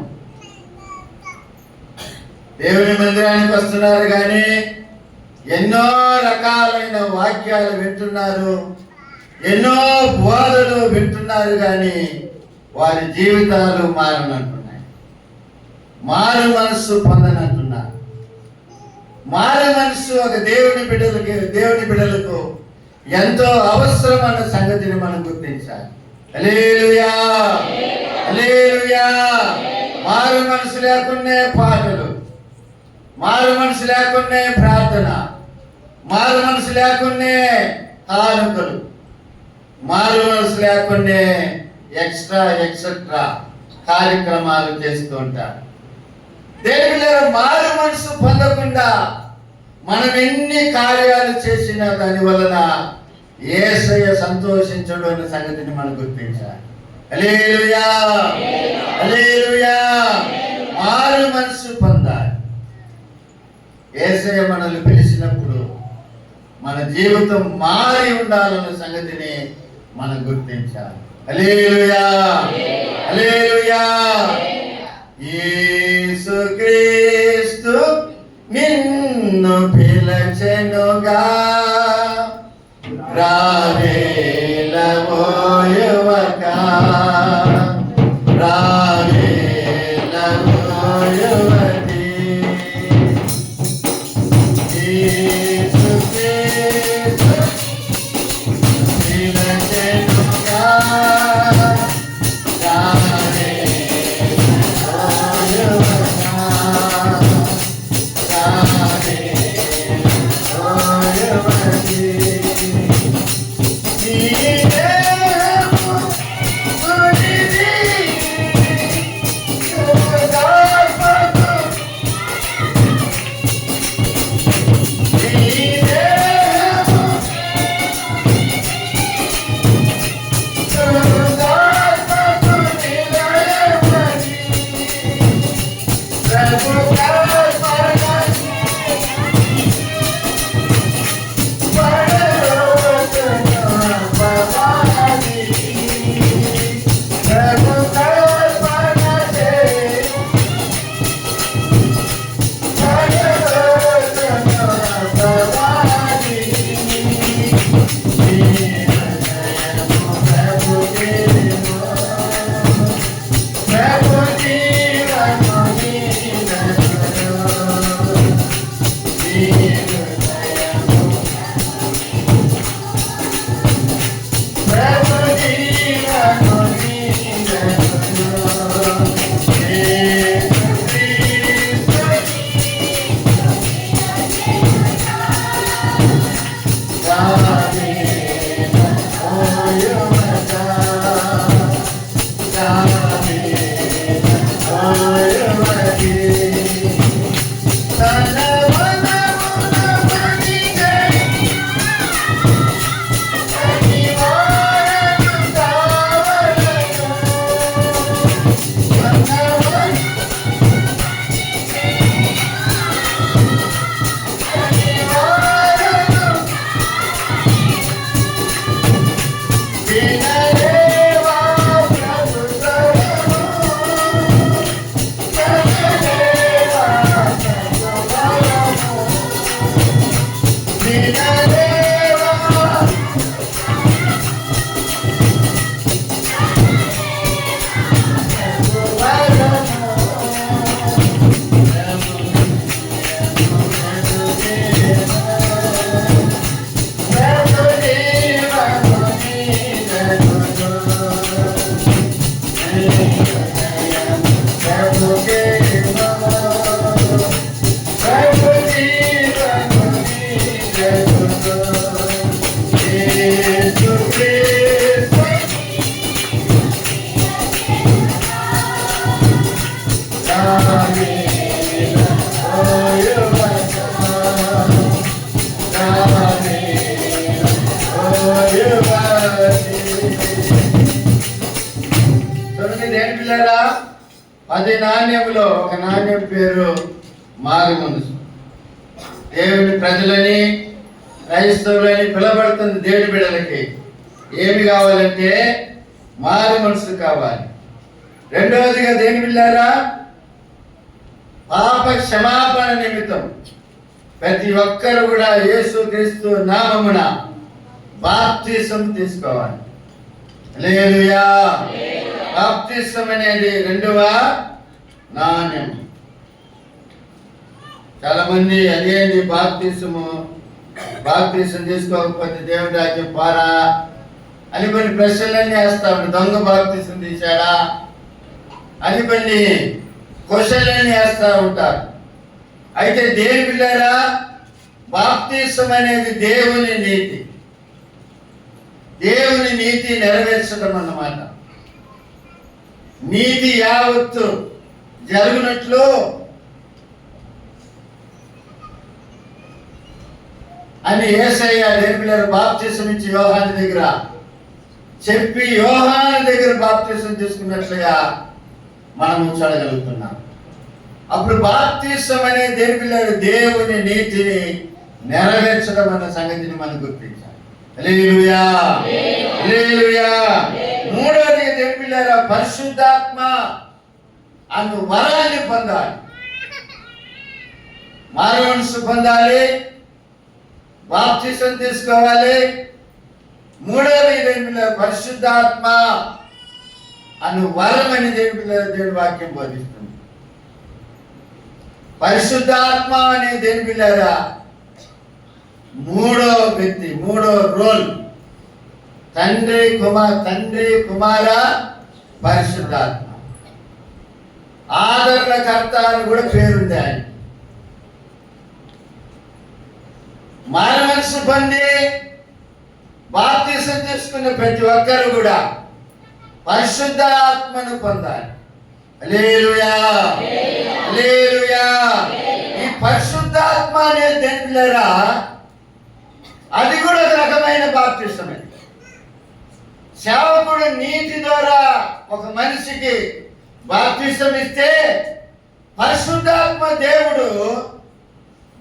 దేవుని మందిరానికి వస్తున్నారు కానీ ఎన్నో రకాలైన వాక్యాలు వింటున్నారు, ఎన్నో బోధలు వింటున్నారు, కానీ వారి జీవితాలు మారనంటున్నాయి, మారు మనస్సు పొందనంటున్నారు. మారు మనస్సు ఒక దేవుని బిడ్డలకు ఎంతో అవసరం అన్న సంగతిని మనం గుర్తించాలి. హల్లెలూయా, హల్లెలూయా. మారు మనసు లేకునే పాటలు, మారు మనసు లేకునే ప్రార్థన, మారు మనసు లేకునే కానుకలు, మారు మనసు లేకునే ఎక్సెట్రా కార్యక్రమాలు చేస్తూ ఉంటారు. దేవుని మారు మనసు పొందకుండా మనం ఎన్ని కార్యాలు చేసినా దాని వలన యేసయ్య సంతోషించడు అన్న సంగతిని మనం గుర్తించాలి. హల్లెలూయా, హల్లెలూయా. మారు మనసు పొందాలి. యేసయ్య మనల్ని పిలిచినప్పుడు మన జీవితం మారి ఉండాలన్న సంగతిని మనం గుర్తించాలి. హల్లెలూయా, హల్లెలూయా. యేసుక్రీస్తు నిన్ను పిలచెనుగా, రావేల ఓ యువక, రావేల ఓ యువతి. యేసుక్రీస్తు పిలచెనుగా, అది నాణ్యంలో ఒక నాణ్యం పేరు మారు మనసు. దేవుని ప్రజలని క్రైస్తవులని పిలబడుతుంది. దేవుని బిడ్డలకి ఏమి కావాలంటే మారు మనసు కావాలి. రెండవదిగా దేవుని బిడ్డలారా, పాప క్షమాపణ నిమిత్తం ప్రతి ఒక్కరు కూడా యేసుక్రీస్తు నామమున బాప్తిసం తీసుకోవాలి. హల్లెలూయా. బాప్తిసం అనేది రెండవ నాణ్యం. చాలా మంది అదేంటి బాప్తిసం తీసుకోకపోతే దేవుడి రాజ్యం పారా అని కొన్ని ప్రశ్నలన్నీ వేస్తా ఉంటారు. దొంగ బాప్తిసం తీశాడా అని కొన్ని క్వశ్చన్లన్నీ వేస్తూ ఉంటారు. అయితే దేవుని బిడ్డలారా, బాప్తిసం అనేది దేవుని నీతి, దేవుని నీతి నెరవేర్చడం అన్నమాట. నీతి యావత్తు జరుగునట్లు అని యేసయ్య దేవుని బిడ్డలారా బాప్తిసం ఇచ్చి యోహాను దగ్గర చెప్పి యోహాను దగ్గర బాప్తిసం తీసుకున్నట్లుగా మనము చూడగలుగుతున్నాం. అప్పుడు బాప్తిసం అనే దేవుని బిడ్డలారా దేవుని నీతిని నెరవేర్చడం అన్న సంగతిని మనం గుర్తించాలి. హల్లెలూయా, హల్లెలూయా. మూడవది దేవుని బిడ్డలారా, పరిశుద్ధాత్మ అను వరాన్ని పొందాలి, మారు మనసు పొందాలి, బాప్తిసం తీసుకోవాలి. మూడవది దేవుని బిడ్డలారా, పరిశుద్ధాత్మ అను వరం అని దేవుని బిడ్డలారా దేవుని వాక్యం బోధిస్తుంది. పరిశుద్ధాత్మ అనే దేవుని బిడ్డలారా మూడో వ్యక్తి, మూడో రోల్. తండ్రి కుమార పరిశుద్ధాత్మ. ఆదరణకర్త అని కూడా పేరుంది ఆయన. మారు మనసు పొంది బాప్తిసం తీసుకున్న ప్రతి ఒక్కరు కూడా పరిశుద్ధాత్మను పొందాలి. హల్లెలూయా, హల్లెలూయా. ఈ పరిశుద్ధాత్మ అనే దేవుని బిడ్డలారా అది కూడా ఒక రకమైన బాప్తిసమే. సేవకుడు నీతి ద్వారా ఒక మనిషికి బాప్తిసం ఇస్తే పరిశుద్ధాత్మ దేవుడు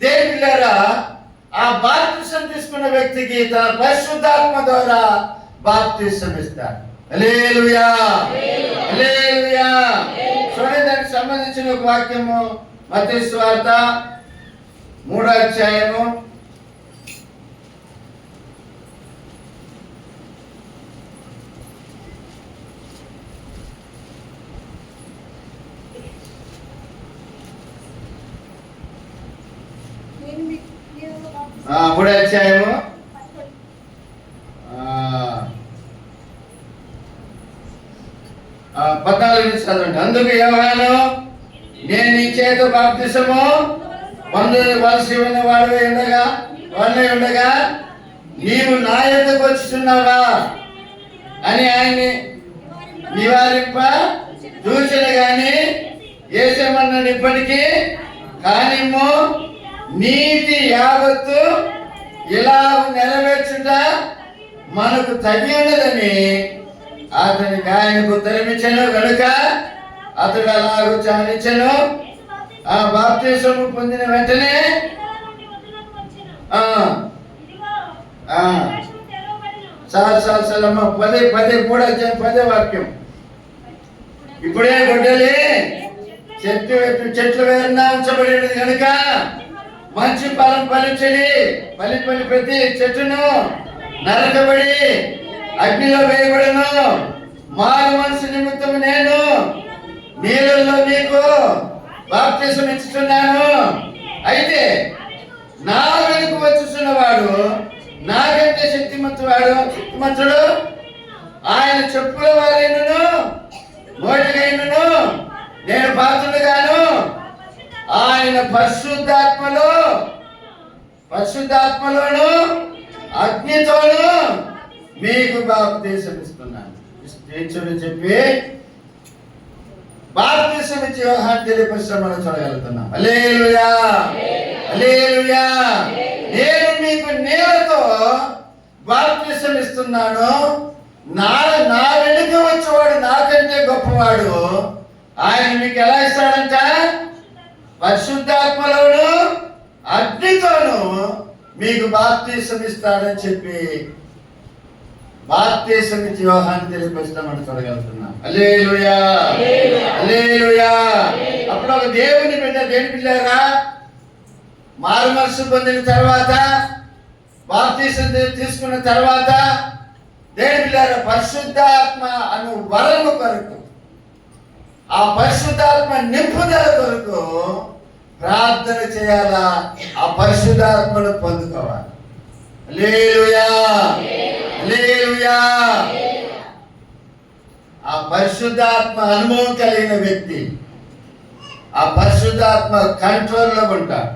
దేవుని బిడ్డలారా ఆ బాప్తిసం తీసుకున్న వ్యక్తికి తన పరిశుద్ధాత్మ ద్వారా బాప్తిసం ఇస్తాడు. హల్లెలూయా, హల్లెలూయా. చూడండి, దానికి సంబంధించిన ఒక వాక్యము మత్తయి సువార్త 3వ అధ్యాయము 3వ అధ్యాయము 14 నుంచి చదవండి. అందుకు యోహాను, నేను నీ చేత బాప్తిసము పొందవలసి ఉన్న వాడై ఉండగా నీవు నా యొద్దకు వచ్చుచున్నావా అని ఆయన్ని నివారింప చూసిన గాని యేసేమన్నాడు, ఇప్పటికీ కానిమ్ము, నీతి యావత్తు ఇలా నెరవేర్చుట మనకు తగి ఉన్నదని అతనికి ఆయనకు ఉత్తరమిచ్చెను. కనుక అతడు అలాగూ చాలించెను. ఆ బాప్తిసము పొందిన వెంటనే చాలమ్మ 10 వాక్యం. ఇప్పుడే గొడ్డలి చెట్లు వేరున ఉంచబడినది కనుక మంచి ఫలం ఫలించడి, ఫలింపని ప్రతి చెట్టును నరకబడి అగ్నిలో వేయబడను. మారు మనసు నిమిత్తం నేను నీళ్ళలో మీకు బాప్తిసం ఇస్తున్నాను. అయితే నా వెనుక వచ్చుచున్నవాడు నాకంటే శక్తిమంతుడు. ఆయన చెప్పుల వారైనను నోటికైనను నేను పాత్రుడుగాను. ఆయన పరిశుద్ధాత్మలోను అగ్నితోను మీకు బాప్తిసం ఇస్తున్నాను చెప్పి బాప్తిసం ఇచ్చి యోహాను తెలియపరిచిన మనం చూడగలుగుతున్నాం. హల్లెలూయా, హల్లెలూయా. నేను మీకు నీళ్ళతో బాప్తిసం ఇస్తున్నాను. నా వెనుక వచ్చేవాడు నాకంటే గొప్పవాడు. ఆయన మీకు ఎలా ఇస్తాడంట? పరిశుద్ధాత్మలోను అగ్నితోను మీకు బాప్తిసం ఇస్తాడని చెప్పి బాప్తిసం ఇచ్చి యోహాను తెలియపరిస్తామని చూడగలుగుతున్నాం. హల్లెలూయా, హల్లెలూయా. అప్పుడు ఒక దేవుని బిడ్డలారా, మారు మనసు పొందిన తర్వాత, బాప్తిసం తీసుకున్న తర్వాత దేవుని బిడ్డలారా, పరిశుద్ధాత్మ అను వరము కొరకు, ఆ పరిశుద్ధాత్మ నింపుదల కొరకు ప్రార్థన చేయాలా, ఆ పరిశుద్ధాత్మను పొందుకోవాలి. హల్లెలూయా, హల్లెలూయా. ఆ పరిశుద్ధాత్మ అనుభవం కలిగిన వ్యక్తి ఆ పరిశుద్ధాత్మ కంట్రోల్లో ఉంటాడు.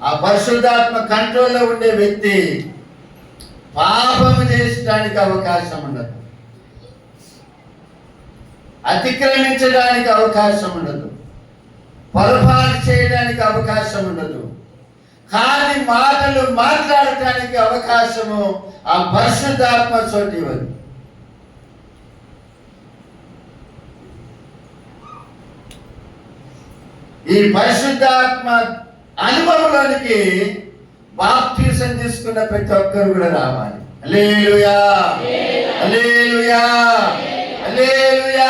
ఆ పరిశుద్ధాత్మ కంట్రోల్లో ఉండే వ్యక్తి పాపము చేసడానికి అవకాశం ఉండదు, అతిక్రమించడానికి అవకాశం ఉండదు, పొరపాటు చేయడానికి అవకాశం ఉండదు, కానీ మాటలు మాట్లాడటానికి అవకాశము ఆ పరిశుద్ధాత్మ చోటు ఇవ్వదు. ఈ పరిశుద్ధాత్మ అనుభవంలోనికి బాప్తిసం తీసుకున్న ప్రతి ఒక్కరు కూడా రావాలి. హల్లెలూయా, హల్లెలూయా, హల్లెలూయా.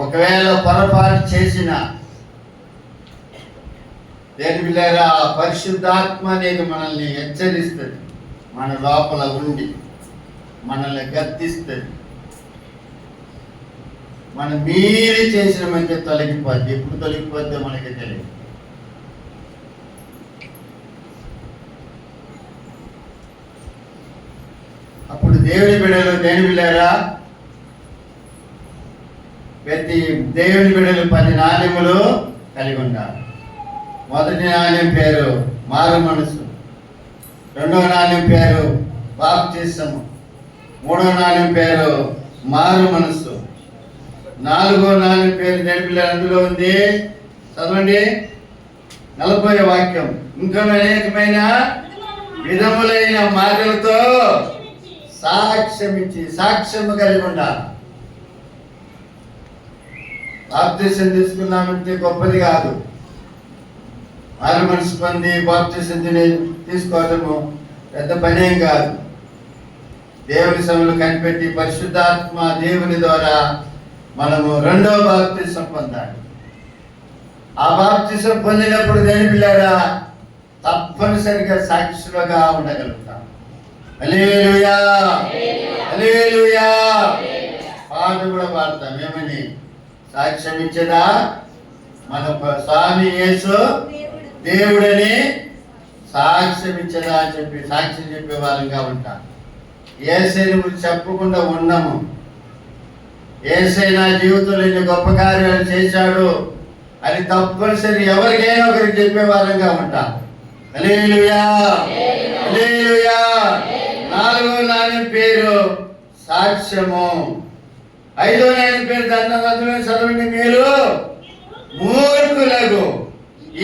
ఒకవేళ పొరపాటు చేసిన దేని బిడ్డలారా, పరిశుద్ధాత్మ అనేది మనల్ని హెచ్చరిస్తుంది, మన లోపల ఉండి మనల్ని గద్దిస్తుంది. మనం మీరే చేసిన మంచి తొలగిపోద్ది. ఎప్పుడు తొలగిపోద్దో మనకి తెలియదు. అప్పుడు దేవుని బిడ్డలు దేని బిడ్డలారా, ప్రతి దేవుని బిడ్డలు 10 నాణ్యములు కలిగి ఉండాలి. మొదటి నాణ్యం పేరు మారు మనసు, రెండవ నాణ్యం పేరు బాప్తిసము, మూడవ నాణ్యం పేరు మారు మనసు, నాలుగో నాణ్యం పేరు దేని పిల్లలు అందులో ఉంది. చదవండి 40వ వాక్యం. ఇంకా అనేకమైన విధములైన మాటలతో సాక్ష్యము కలిగి ఉండాలి. బాప్తిసం తీసుకున్నామంటే గొప్పది కాదు. మారు మనసు పొంది బాప్తిసం తీసుకోవటము పెద్ద పనేం కాదు. దేవుని సభలు కనిపెట్టి పరిశుద్ధాత్మ దేవుని ద్వారా మనము రెండవ బాప్తిసం పొందాలి. ఆ బాప్తిసం పొందినప్పుడు దేని పిల్లారా, తప్పనిసరిగా సాక్షులుగా ఉండగలుగుతాం. హల్లెలూయా, హల్లెలూయా. పాట కూడా పాడతాం. ఏమని? సాక్ష్యం ఇచ్చదా మన స్వామి యేసు దేవుడని సాక్ష్యం ఇచ్చదా అని చెప్పి సాక్ష్యం చెప్పే వాళ్ళంగా ఉంటాం. యేసయ్యని గురించి చెప్పకుండా ఉన్నాము. యేసయ్య నా జీవితంలో ఇన్ని గొప్ప కార్యాలు చేశాడు అని తప్పనిసరి ఎవరికైనా ఒకరికి చెప్పే వాళ్ళంగా ఉంటాం. హల్లెలూయా, హల్లెలూయా. నాలుగో నాణ్యం పేరు సాక్ష్యము. ఐదో నాయన పేరు దండవంతులు. చదవండి. మీరు మూర్ఖులకు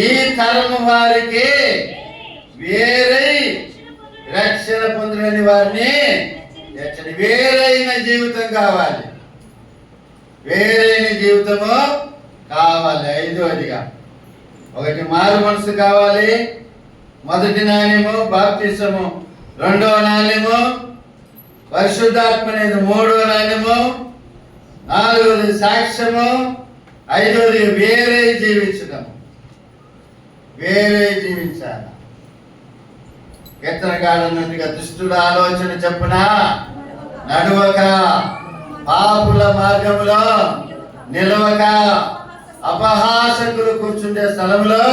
ఈ తరము వారికి వేరై రక్షణ పొందలేని వారిని వేరైన జీవితం కావాలి. వేరైన జీవితము కావాలి. ఐదోదిగా ఒకటి మారు మనసు కావాలి. మొదటి నాణ్యము బాప్తిసము, రెండవ నాణ్యము పరిశుద్ధాత్మ అనేది మూడో నాణ్యము, నాలుగోది సాక్ష్యము, ఐదోది వేరే జీవించడం. వేరే జీవించాలి. కీర్తనకారున్నట్టుగా దుష్టుడు ఆలోచన చెప్పున నడువక, పాపుల మార్గములో నిలవక, అపహాసకులు కూర్చుండే స్థలంలో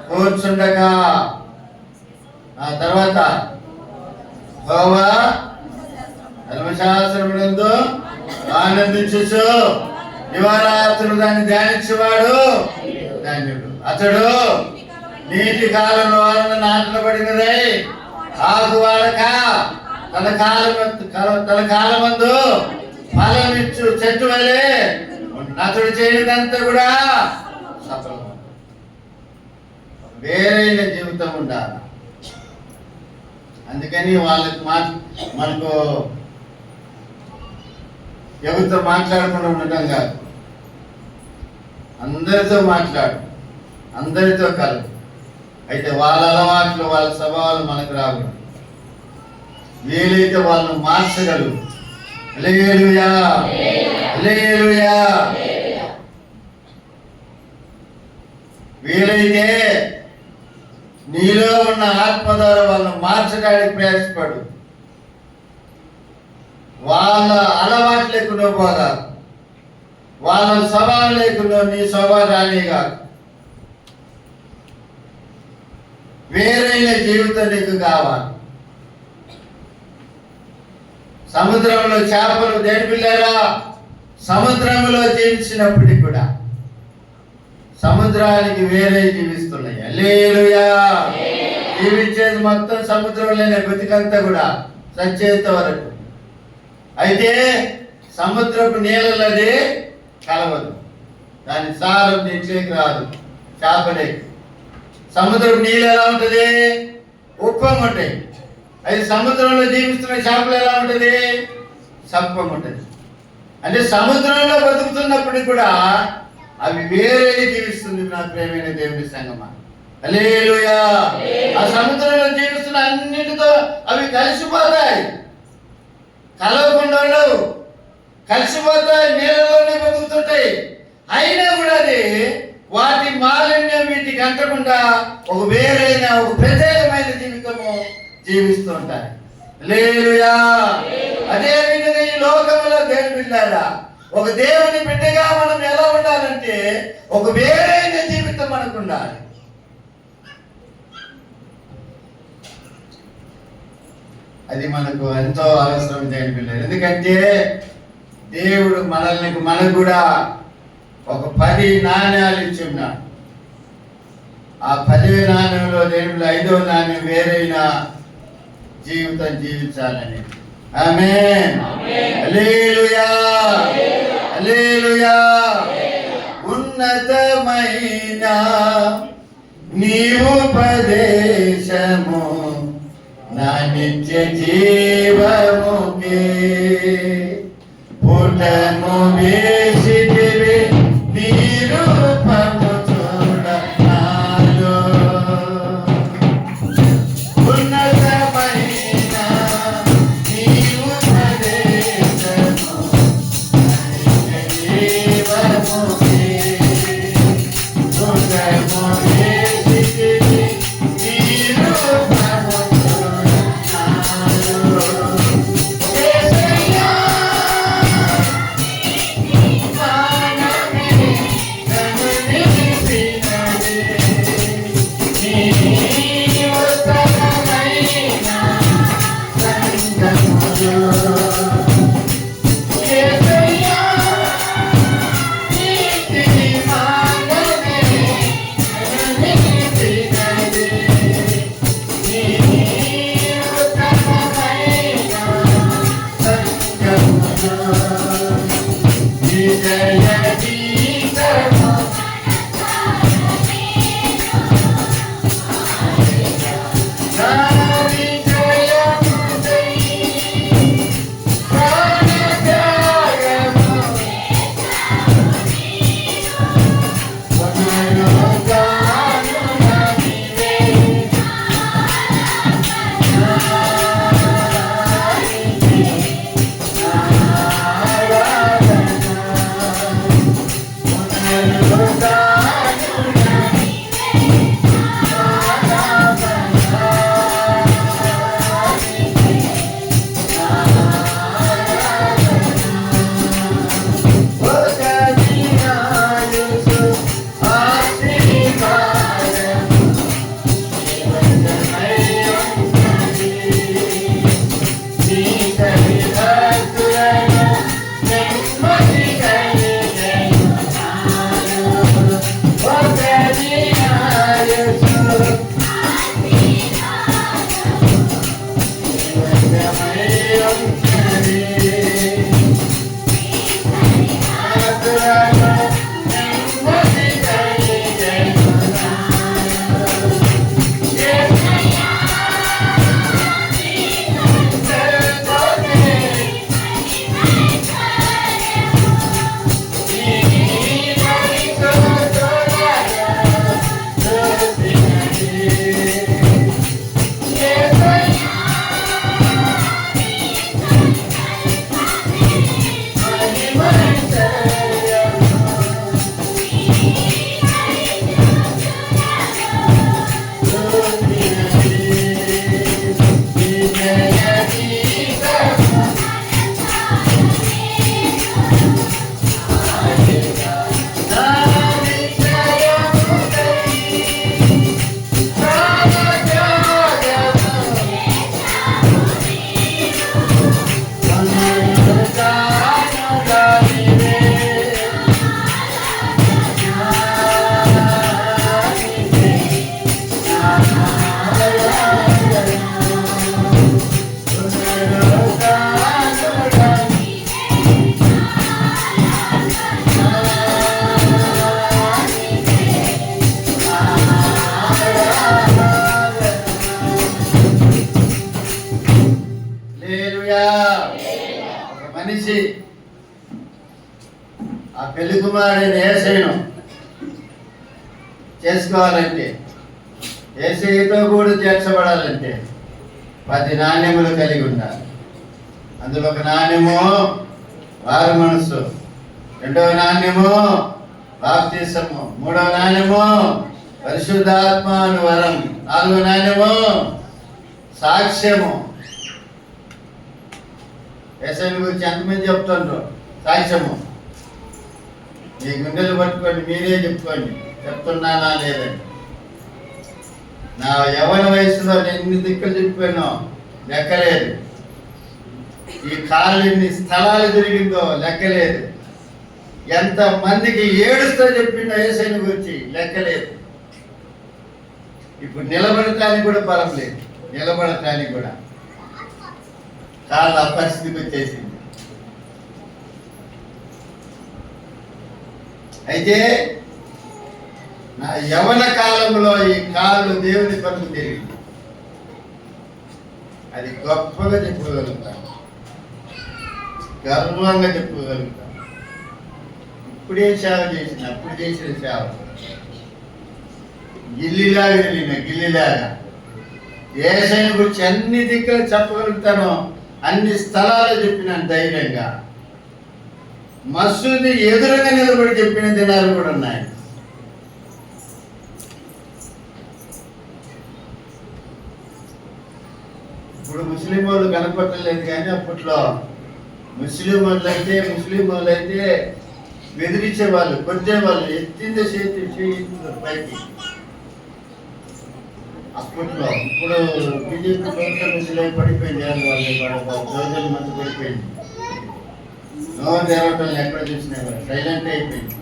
కూర్చుండక. ఆ తర్వాత యెహోవా ధర్మశాస్త్రమునందు ఆనందించుచు దివారాత్రులు దాన్ని ధ్యానించేవాడు ధన్యుడు. అతడు నీటి కాలంలో నాటబడినదై ఆకు వాడక తన కాలమందు ఫలమిచ్చు చెట్టు వలె అతడు చేయనిదంతా కూడా సఫలం. వేరైన జీవితం ఉండాలి. అందుకని వాళ్ళకి మనకు ఎవరితో మాట్లాడకుండా ఉండటం కాదు, అందరితో మాట్లాడు, అందరితో కలదు. అయితే వాళ్ళ అలవాట్లు, వాళ్ళ స్వభావాలు మనకు రాకూడదు. వీలైతే వాళ్ళను మార్చగలరు. హల్లెలూయా, హల్లెలూయా. వీలైతే నీలో ఉన్న ఆత్మ ద్వారా వాళ్ళను మార్చడానికి ప్రయాసపడు. వాళ్ళ అలవాటు లేకుండా పోగా, వాళ్ళ స్వభావం లేకుండా నీ స్వభావాన్ని కాదు. వేరైన జీవితం నీకు కావాలి. సముద్రంలో చేపలు దేని పిల్లరా సముద్రంలో జీవించినప్పటికీ కూడా సముద్రానికి వేరే జీవిస్తున్నాయి. హల్లెలూయా. జీవించేది మొత్తం సముద్రంలోనే, బతికంతా కూడా సచ్చేంత వరకు. అయితే సముద్రపు నీళ్ళది కలవదు, దాని సారం నీటికి రాదు, చేపలే. సముద్రపు నీళ్ళు ఎలా ఉంటుంది? ఉప్పం ఉంటాయి. అయితే సముద్రంలో జీవిస్తున్న చేపలు ఎలా ఉంటుంది? సప్పం ఉంటుంది. అంటే సముద్రంలో బతుకుతున్నప్పటికీ కూడా అవి వేరే జీవిస్తుంది. నా ప్రేమైన దేవుని సంగమా, హల్లెలూయా. ఆ సముద్రంలో జీవిస్తున్న అన్నిటితో అవి కలిసిపోతాయి, కలవకుండా ఉండవు, కలిసిపోతాయి, నీళ్ళలోనే బతుకుతుంటాయి. అయినా కూడా అది వాటి మాలిన్యం వీటికి అంటకుండా ఒక వేరైన, ఒక ప్రత్యేకమైన జీవితము జీవిస్తూ ఉంటాయి. హల్లెలూయా. అదే విధంగా ఈ లోకంలో దేవుని బిడ్డలారా, ఒక దేవుని బిడ్డగా మనం ఎలా ఉండాలంటే ఒక వేరైన జీవితం మనకు ఉండాలి. అది మనకు ఎంతో అవసరం దేవుని బిడ్డలు. ఎందుకంటే దేవుడు మనకు కూడా ఒక 10 నాణ్యాలు ఇచ్చి ఉన్నాడు. ఆ 10 నాణ్యంలో దేవుడు 5వ నాణ్యం వేరైన జీవితం జీవించాలని. ఆమేన్, హల్లెలూయా, హల్లెలూయా. ఉన్నతమైన నీ ఉపదేశము నా నిత్య జీవముకే పుటము వేసితివి, నీ రూపము చూడ నాలో. ఉన్నతమైన నీ ఉపదేశము నా నిత్య జీవముకే పుటము వేసితివి, నీ రూపము చూడ నాలో. ఆ పెళ్లి కుమారుడైన యేసయ్యను చేసుకోవాలంటే, యేసయ్యతో కూడా చేర్చబడాలంటే 10 నాణ్యములు కలిగి ఉండాలి. అందులో ఒక నాణ్యము వారి మనసు, రెండవ నాణ్యము బాప్తిసము, మూడవ నాణ్యము పరిశుద్ధాత్మ అను వరం, నాలుగవ నాణ్యము సాక్ష్యము. యేసయ్యను గురించి ఎంతమంది చెప్తుండ్రు సాక్ష్యము? మీ గుండెలు పట్టుకోండి, మీరే చెప్పుకోండి, చెప్తున్నానా లేదని. నా యవ్వన వయసులో ఎన్ని దిక్కులు చెప్పానో లెక్కలేదు. ఈ కాళ్ళు ఎన్ని స్థలాలు తిరిగిందో లెక్కలేదు. ఎంత మందికి ఏడుస్తో చెప్పిందో యేసయ్యను గురించి లెక్కలేదు. ఇప్పుడు నిలబడటానికి కూడా బలం లేదు, నిలబడటానికి కూడా కాళ్ళ పరిస్థితికి వచ్చేసింది. అయితే నా యవ్వన కాలంలో ఈ కాళ్ళు దేవుని పనులు తిరిగింది. అది గొప్పగా చెప్పుకోగలుగుతాను, గర్వంగా చెప్పుకోగలుగుతాను. ఇప్పుడే సేవ చేసిన, అప్పుడు చేసిన సేవ గిల్లిలాగా వెళ్ళిన గిల్లిలాగా యేసయ్యను గురించి అన్ని దిక్కులు చెప్పగలుగుతాను, అన్ని స్థలాలు చెప్పినాను ధైర్యంగా. మసూది ఎదురుగా నిలబడి చెప్పిన దినాలు కూడా ఉన్నాయి. ఇప్పుడు ముస్లిం వాళ్ళు కనపట్టలేదు, కానీ అప్పట్లో ముస్లిం వాళ్ళు అయితే బెదిరించేవాళ్ళు, కొట్టేవాళ్ళు, ఎత్తిందే చేతి పైకి అప్పట్లో. ఇప్పుడు బీజేపీ ప్రభుత్వం ముస్లిం పడిపోయింది, వాళ్ళు మంది పడిపోయింది. నో దేవతలను ఎక్కడ చూసినా సైలెంట్ అయిపోయింది.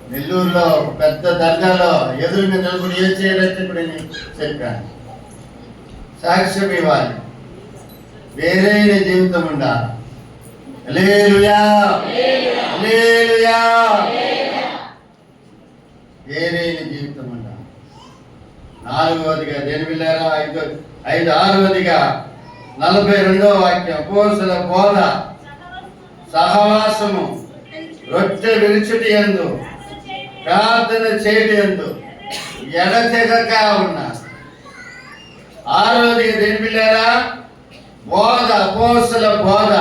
నెల్లూరులో పెద్ద దర్గాలో ఎదురుగా నిలబడి ఏం చేయాలంటే ఇప్పుడు చెప్పాను, సాక్ష్యం ఇవ్వాలి, వేరైన జీవితం ఉండాలి. హల్లెలూయా, హల్లెలూయా. వేరైన జీవితం ఉండాలి. 4వదిగా దేని వెళ్ళారా, 6వదిగా 42వ వాక్యం, అపోస్తలుల బోధ, సహవాసము, రొట్టె విరుచుటి యందు, ప్రార్థన చేయటి యందు ఎడతెగక ఉన్నారు. 6వదిగా దేని వెళ్ళారా, బోధ, అపోస్తలుల బోధ,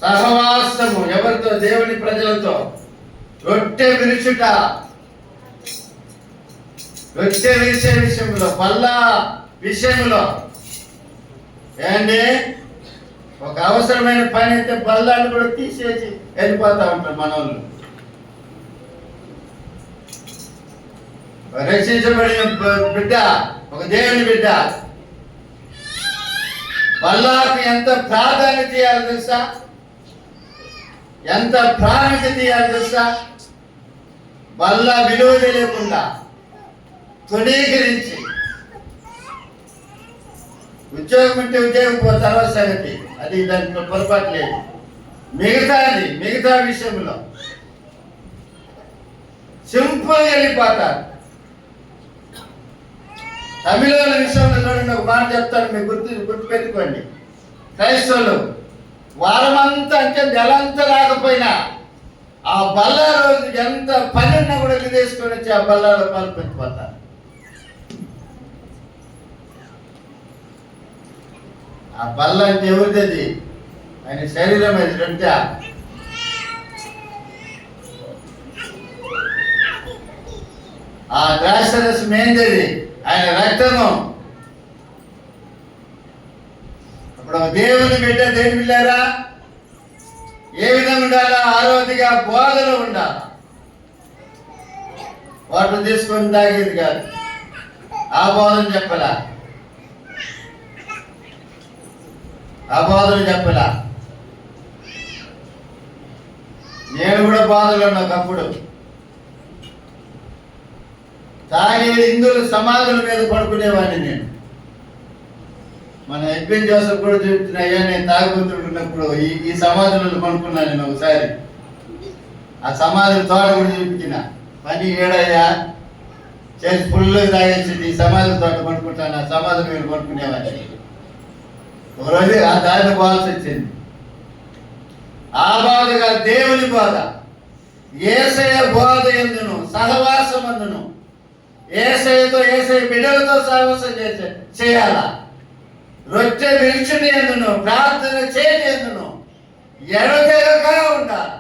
సహవాసము, ఎవరితో? దేవుని ప్రజలతో. రొట్టె విరుచుట, రొట్టె విరిచే విషయంలో, పల్లా విషయంలో ఏంటి, ఒక అవసరమైన పని అయితే బల్లాన్ని కూడా తీసేసి వెళ్ళిపోతా ఉంటారు మనోళ్ళు. రక్షించబడిన బిడ్డ, ఒక దేవుని బిడ్డ, బల్లాకు ఎంత ప్రాధాన్యత ఇవ్వాలి తెలుసా? ఎంత ప్రాముఖ్యత ఇవ్వాలి తెలుసా? బల్లా విలువ తెలియకుండా తృణీకరించి, ఉద్యోగం ఉంటే ఉద్యోగం తర్వాత సంగతి, అది దాంట్లో పొరపాటు లేదు. మిగతా విషయంలో సింపుల్గా వెళ్ళిపోతారు. తమిళోళ్ళ విషయంలో చూడండి, ఒక మాట చెప్తాను, మీకు గుర్తుపెట్టుకోండి. క్రైస్తవులు వారమంతా అంటే నెలంతా రాకపోయినా ఆ బల్లా రోజు ఎంత పని ఉన్నా కూడా తీసుకొని వచ్చి ఆ బల్లాలో పాలు పెట్టిపోతారు. ఆ బల్ల అంటే ఎవరిది? అది ఆయన శరీరం, అది రొట్టె. ఆ ద్రాక్షరసం ఏంది? ఆయన రక్తము. ఇప్పుడు దేవుని బిడ్డ దేని బిడ్డారా ఏ విధంగా ఉండాలా? 6వదిగా బోధలో ఉండాలి. వాటిని తీసుకొని తాగేది కాదు, ఆ బోధన చెప్పలా, ఆ బోధన చెప్పలా. నేను కూడా బాధలో ఉన్నా ఒకప్పుడు. తాగే హిందువుల సమాధుల మీద పడుకునేవాడిని నేను. మన ఎడ్విన్ జోసెఫ్ కూడా చెప్తున్నా, అయ్యా నేను తాగుతున్నప్పుడు ఈ సమాధులలో పడుకున్నాను నేను ఒకసారి. ఆ సమాధుల తోట కూడా చూపించిన పని ఏడయ్యా చేసి ఫుల్గా తాగేసి ఈ సమాధుల తోట పడుకుంటాను, ఆ సమాధుల మీద పడుకునేవాడిని. ఒకరోజు ఆ దారిలో పోవాల్సి వచ్చింది. ఆ బోధగా దేవుని బోధ, యేసయ్య బోధ యందును సహవాసమందును, యేసయ్యతో యేసయ్య బిడ్డలతో సహవాసం చేయాలా. రొట్టె విరుచుని యందును ప్రార్థన చేయని యందును ఎడతెగక ఉండాలి.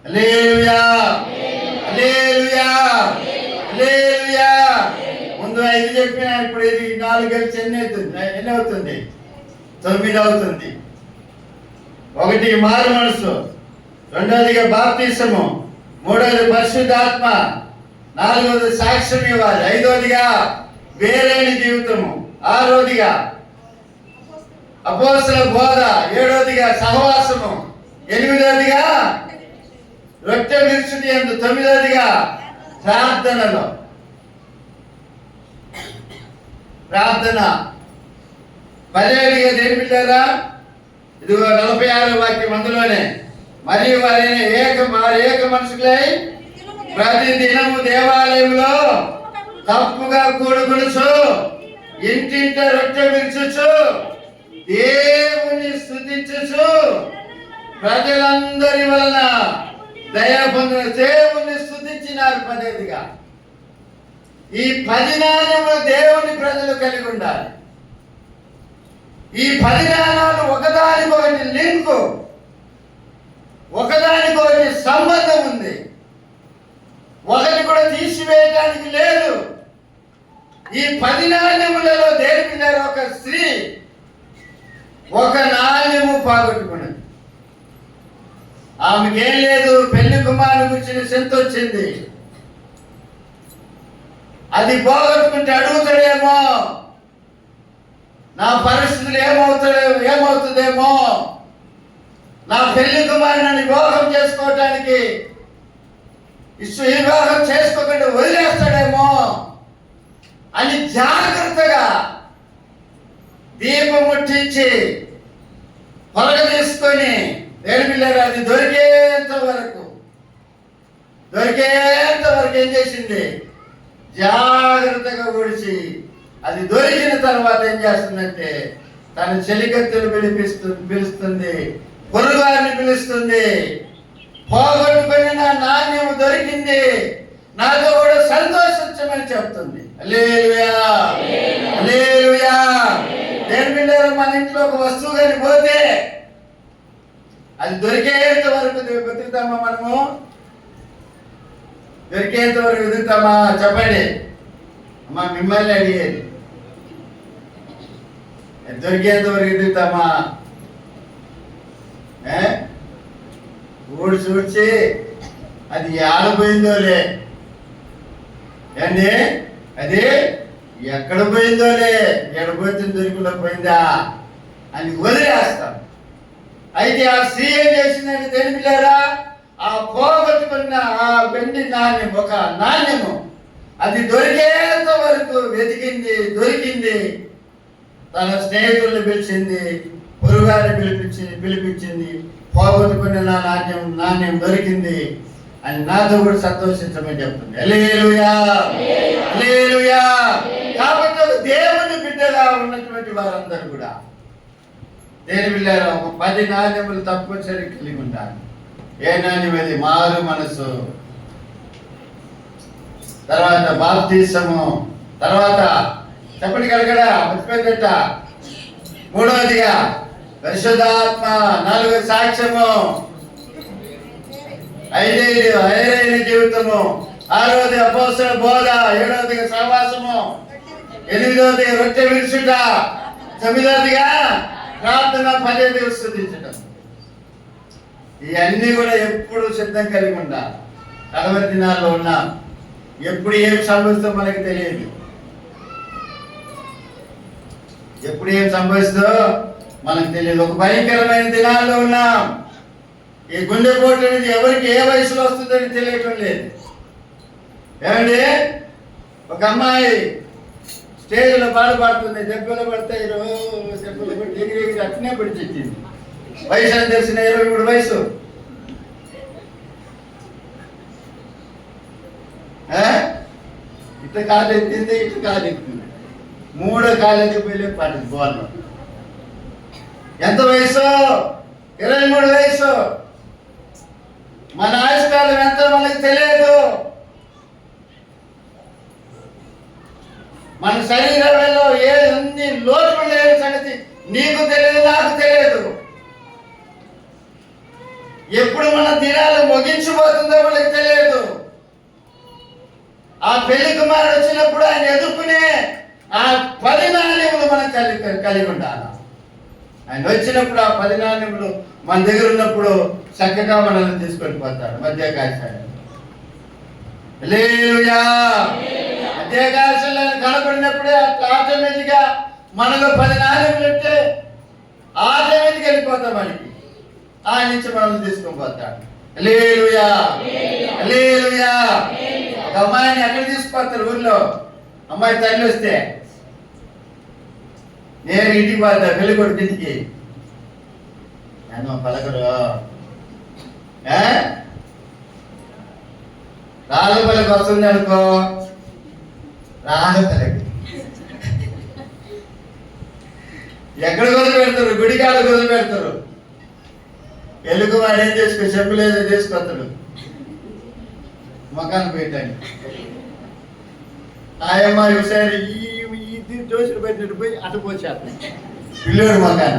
హల్లెలూయా, హల్లెలూయా, హల్లెలూయా. ముందు 5 చెప్పిన, ఇప్పుడు ఇది 4 కలిసి ఎన్ని అవుతుంది? 9 అవుతుంది. 1 మారు మనసు, 2వదిగా బాప్తిసము, 3వది పరిశుద్ధాత్మ, 4వది సాక్ష్యం ఇవ్వాలి, 5వదిగా వేరైన జీవితము, 6వదిగా అపోస్తల బోధ, 7వదిగా సహవాసము, 8వదిగా రొట్టె విరుచుటి యందు, 9వదిగా ప్రార్థనలో ప్రార్థన, 10వదిగా దేని బిడ్డారా? ఇదిగో 46వ వాక్యం అందులోనే, మరియు వారిని ఏక మనుషులై ప్రతి దినము దేవాలయంలో తప్పుగా కూడుకొనుచు ఇంటింట రొట్టె విరుచుచు దేవుని స్తుతించుచు ప్రజలందరి వలన దయ పొందిన దేవుని స్తుతించినారు. 10వదిగా ఈ 10 నాణ్యములు దేవుని ప్రజలు కలిగి ఉండాలి. ఈ 10 నాణాలు ఒకదానికొకటి లింకు, ఒకదానికొకటి సంబంధం ఉంది. ఒకటి కూడా తీసివేయడానికి లేదు. ఈ 10 నాణ్యములలో దేనికి లేరు? ఒక స్త్రీ ఒక నాణ్యము పోగొట్టుకున్నది. ఆమెకేం లేదు, పెళ్లి కుమారుని గురించి చింత వచ్చింది. అది పోగొట్టుకుంటే అడుగుతాడేమో, నా పరిస్థితులు ఏమవుతుందేమో, నా పెళ్లి కుమారుని వివాహం చేసుకోవటానికి వివాహం చేసుకోకుండా వదిలేస్తాడేమో అని జాగ్రత్తగా దీపం ముట్టించి పొలగ తీసుకొని వేడిపిల్లలు అది దొరికేంత వరకు ఏం చేసింది? జాగ్రత్తగా ఊడిచి అది దొరికిన తర్వాత ఏం చేస్తుందంటే తన చెలికత్తెలు పిలుస్తుంది, పొరుగువారిని పిలుస్తుంది. పోగొట్టుకుని నా నాణ్యం దొరికింది, నాతో కూడా సంతోషించమని చెప్తుంది. హల్లెలూయా, హల్లెలూయా. దేని బిడ్డలు, మన ఇంట్లో ఒక వస్తువు కానీ పోతే అది దొరికేంత వరకు వెతుకుతామా? మనము దొరికేంత వరకు వెతుకుతామా? చెప్పండి అమ్మా, మిమ్మల్ని అడిగేది. దొరికేంత వరకు వెతుకుతామా? ఊడ్చి అది ఆడపోయిందోలే అండి, అది ఎక్కడ పోయిందోలే, ఎడపోతుంది దొరికిలో పోయిందా అని వదిలేస్తాం. అయితే ఆ స్త్రీ ఏం చేసిందని తెలిపిలేరా? ఆ పోగొట్టుకున్న ఆ వెండి నాణ్యం, ఒక నాణ్యము, అది దొరికేంత వరకు వెతికింది, దొరికింది. తన స్నేహితుల్ని పిలిచింది, పొరుగారిని పిలిపించింది. పోగొట్టుకున్న నా నాణ్యం దొరికింది అని నాతో కూడా సంతోషించమని చెప్తుంది. హల్లెలూయా, హల్లెలూయా. కాబట్టి దేవుని బిడ్డగా ఉన్నటువంటి వారందరూ కూడా దేని బిడ్డగా ఒక 10 నాణ్యములు తప్పనిసరి కలిగి ఉంటారు. ఏ నాణ్యం? అది మారు మనసు, తర్వాత బాప్తిసము, తర్వాత చెప్పండి కలగడా మర్చిపోయిందట, 3వదిగా పరిశుద్ధాత్మ, 4వది సాక్ష్యము, 5 జీవితము, 6వది అపోస్తల బోధ, 7వదిగా సహవాసము, 8వది రొట్టె విరుచుట, 9వదిగా ప్రార్థన, 10వదిగా స్తుతించటం. ఇవన్నీ కూడా ఎప్పుడు సిద్ధం కలిగి ఉండాలి. కడవరి దినాల్లో ఉన్నాం. ఎప్పుడు ఏం సంభవిస్తుందో మనకి తెలియదు. ఎప్పుడు ఏం సంభవిస్తుందో మనకు తెలియదు. ఒక భయంకరమైన దినాల్లో ఉన్నాం. ఈ గుండెపోటు అనేది ఎవరికి ఏ వయసులో వస్తుందని తెలియటం లేదు. ఏమండి, ఒక అమ్మాయి స్టేజ్లో పాడుతుంది, దెబ్బలు పడతాయి, దెబ్బలు పడి ఎగిరి అట్నే పడి చెప్పింది. వయసు అని తెలిసిన 23 వయసు. ఇటు కాలు ఎత్తింది, ఇటు కాలు ఎత్తింది, 3 కాలు ఎత్తిపోయలే పాటింది. బోర్లో ఎంత వయసు? 23 వయసు. మన ఆయుష్కాలం ఎంత మనకు తెలియదు. మన శరీరంలో ఎన్ని లోటులు లేని సంగతి నీకు తెలియదు, నాకు తెలియదు. ఎప్పుడు మన దినాలు ముగించిపోతుందో మనకు తెలియదు. ఆ పెళ్లి కుమారుడు వచ్చినప్పుడు ఆయన ఎదుర్కొనే ఆ 10 నాణ్యములు మనం కలిగి ఉండాలి. ఆయన వచ్చినప్పుడు ఆ 10 నాణ్యములు మన దగ్గర ఉన్నప్పుడు చక్కగా మనల్ని తీసుకొని పోతాడు మధ్యకాశాలు. హల్లెలూయా. మధ్యకాశాలు కనపడినప్పుడే ఆటోమేటిక్గా మనలో 10 నాణ్యములు ఉంటే ఆటోమేటిక్గా వెళ్ళిపోతాం. మనకి ఆయన నుంచి మనల్ని తీసుకొని పోతాడు. హల్లెలూయా, హల్లెలూయా. ఒక అమ్మాయిని ఎక్కడ తీసుకుపోతారు? ఊర్లో అమ్మాయి తల్లి వస్తే నేను ఇంటికి పోతా, పెళ్లి కొడుకు ఇంటికి. నేను పలకరు రాళ్ళపల్లికి వస్తుంది అనుకో, రాళ్ళపల్లికి ఎక్కడ గొడవ పెడతారు? గుడికాడ గొడవ పెడతారు. ఎలుగు వాడు ఏం చేసుకో, చెప్పులేదు తీసుకొస్తాడు మకాన్ని పెట్టాను. ఆయమ్మ ఒకసారి ఈ జోసులు పెట్టినట్టు పోయి అటు పోసేస్తాను పిల్లోడు మకాన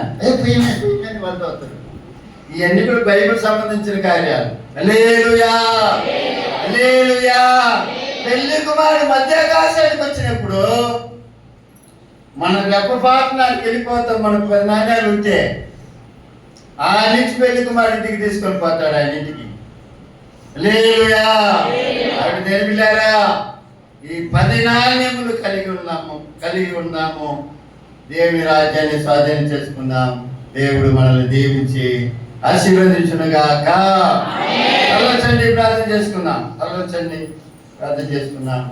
వాళ్ళతో వస్తాడు. ఇవన్నీ కూడా బైబిల్ సంబంధించిన కార్యాలు. హల్లెలూయా, హల్లెలూయా. పెళ్లి కుమారుడు మధ్యాకాశానికి వచ్చినప్పుడు మనం రెప్పపాటనానికి వెళ్ళిపోతాం. మనకు 10 నాణ్యాలు ఉంటే ఆ నుంచి పెళ్లి కుమారుడు ఇంటికి తీసుకొని పోతాడు. ఆయన ఇంటికి. హల్లెలూయా. అటు తెలిపిల్లారా, ఈ 10 నాణ్యములు కలిగి ఉన్నాము. దేవుని రాజ్యాన్ని స్వాధీనం చేసుకుందాం. దేవుడు మనల్ని దీవించి ఆశీర్వదించునుగాక. తలవంచండి, ప్రార్థన చేసుకుందాం. తలవంచండి, ప్రార్థన చేసుకుందాం.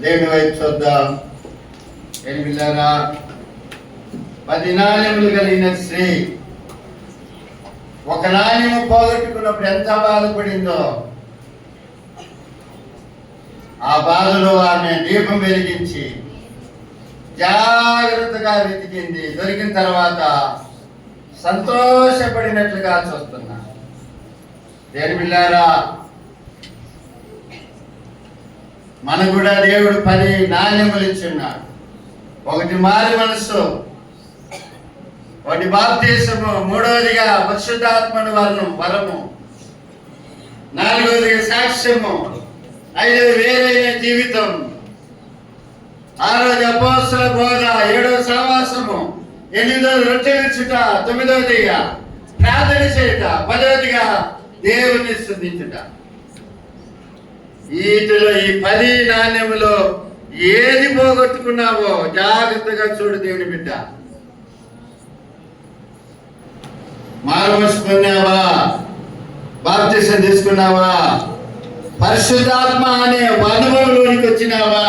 దేవుని వైపు చూద్దాం. తెలిపిల్లారా, 10 నాణ్యములు కలిగిన స్త్రీ ఒక నాణ్యము పోగొట్టుకున్నప్పుడు ఎంత బాధపడిందో, ఆ బాధలో ఆమె దీపం వెలిగించి జాగ్రత్తగా వెతికింది. దొరికిన తర్వాత సంతోషపడినట్లుగా చూస్తున్నా. దేవుని బిడ్డలారా, మనకు కూడా దేవుడు 10 నాణ్యములు ఇచ్చున్నాడు. ఒకటి మారు మనస్సు, ఒకటి బాప్తిసము, మూడవదిగా పరిశుద్ధాత్మను వరము, నాలుగవదిగా సాక్ష్యము, 5 వేరైన జీవితం, 6 అపోస్తల బోధ, 7 సహవాసము, 8 రొట్టె విరుచుట, 9వదిగా ప్రార్థన చేయుట, 10వదిగా దేవుని స్తుతించుట. వీటిలో ఈ 10 నాణ్యములో ఏది పోగొట్టుకున్నావో జాగ్రత్తగా చూడు దేవుని బిడ్డ. మారుమనసు పొందావా? బాప్తిసం తీసుకున్నావా? పరిశుద్ధాత్మ అనే అనుభవంలోనికి వచ్చినావా?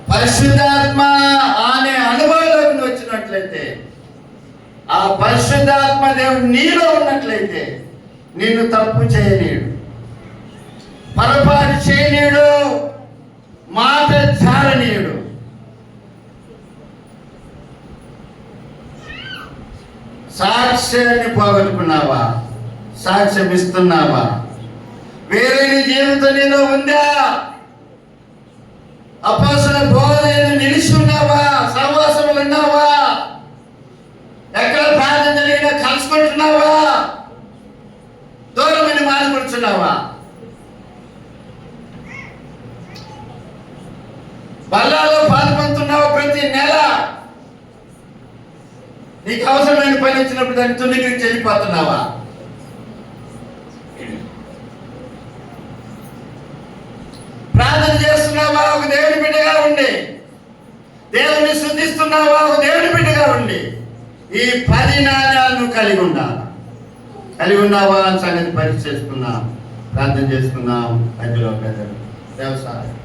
పరిశుద్ధాత్మ అనే అనుభవంలోకి వచ్చినట్లయితే, ఆ పరిశుద్ధాత్మ దేవుడు నీలో ఉన్నట్లయితే నిన్ను తప్పు చేయలేడు, పొరపాటు చేయలేడు, మాట జారనీయుడు. సాక్ష్యాన్ని పోగొట్టుకున్నావా? సాక్ష్యం ఇస్తున్నావా? వేరే జీవితం నీలో ఉందా? అపోస్తల బోధనలో నిలిచి ఉన్నావా? సహవాసములు ఉన్నావా? ఎక్కడ ప్రార్థన జరిగినా కలుసుకుంటున్నావా? దూరమని మానుకుంటున్నావా? బల్లాలో పాల్పొందుతున్నావా? ప్రతి నెల నీకు అవసరమైన పని వచ్చినప్పుడు దాన్ని తునికి చెల్లిపోతున్నావా? ప్రార్థన చేస్తున్నావా? ఒక దేవుని బిడ్డగా ఉండి దేవుని స్తుతిస్తున్నావా? ఒక దేవుని బిడ్డగా ఉండి ఈ 10 నాణ్యాలను కలిగి ఉన్నావా అని సంగతి పరీక్ష చేసుకున్నాం. ప్రార్థన చేసుకున్నాం. మధ్యలో వ్యవసాయం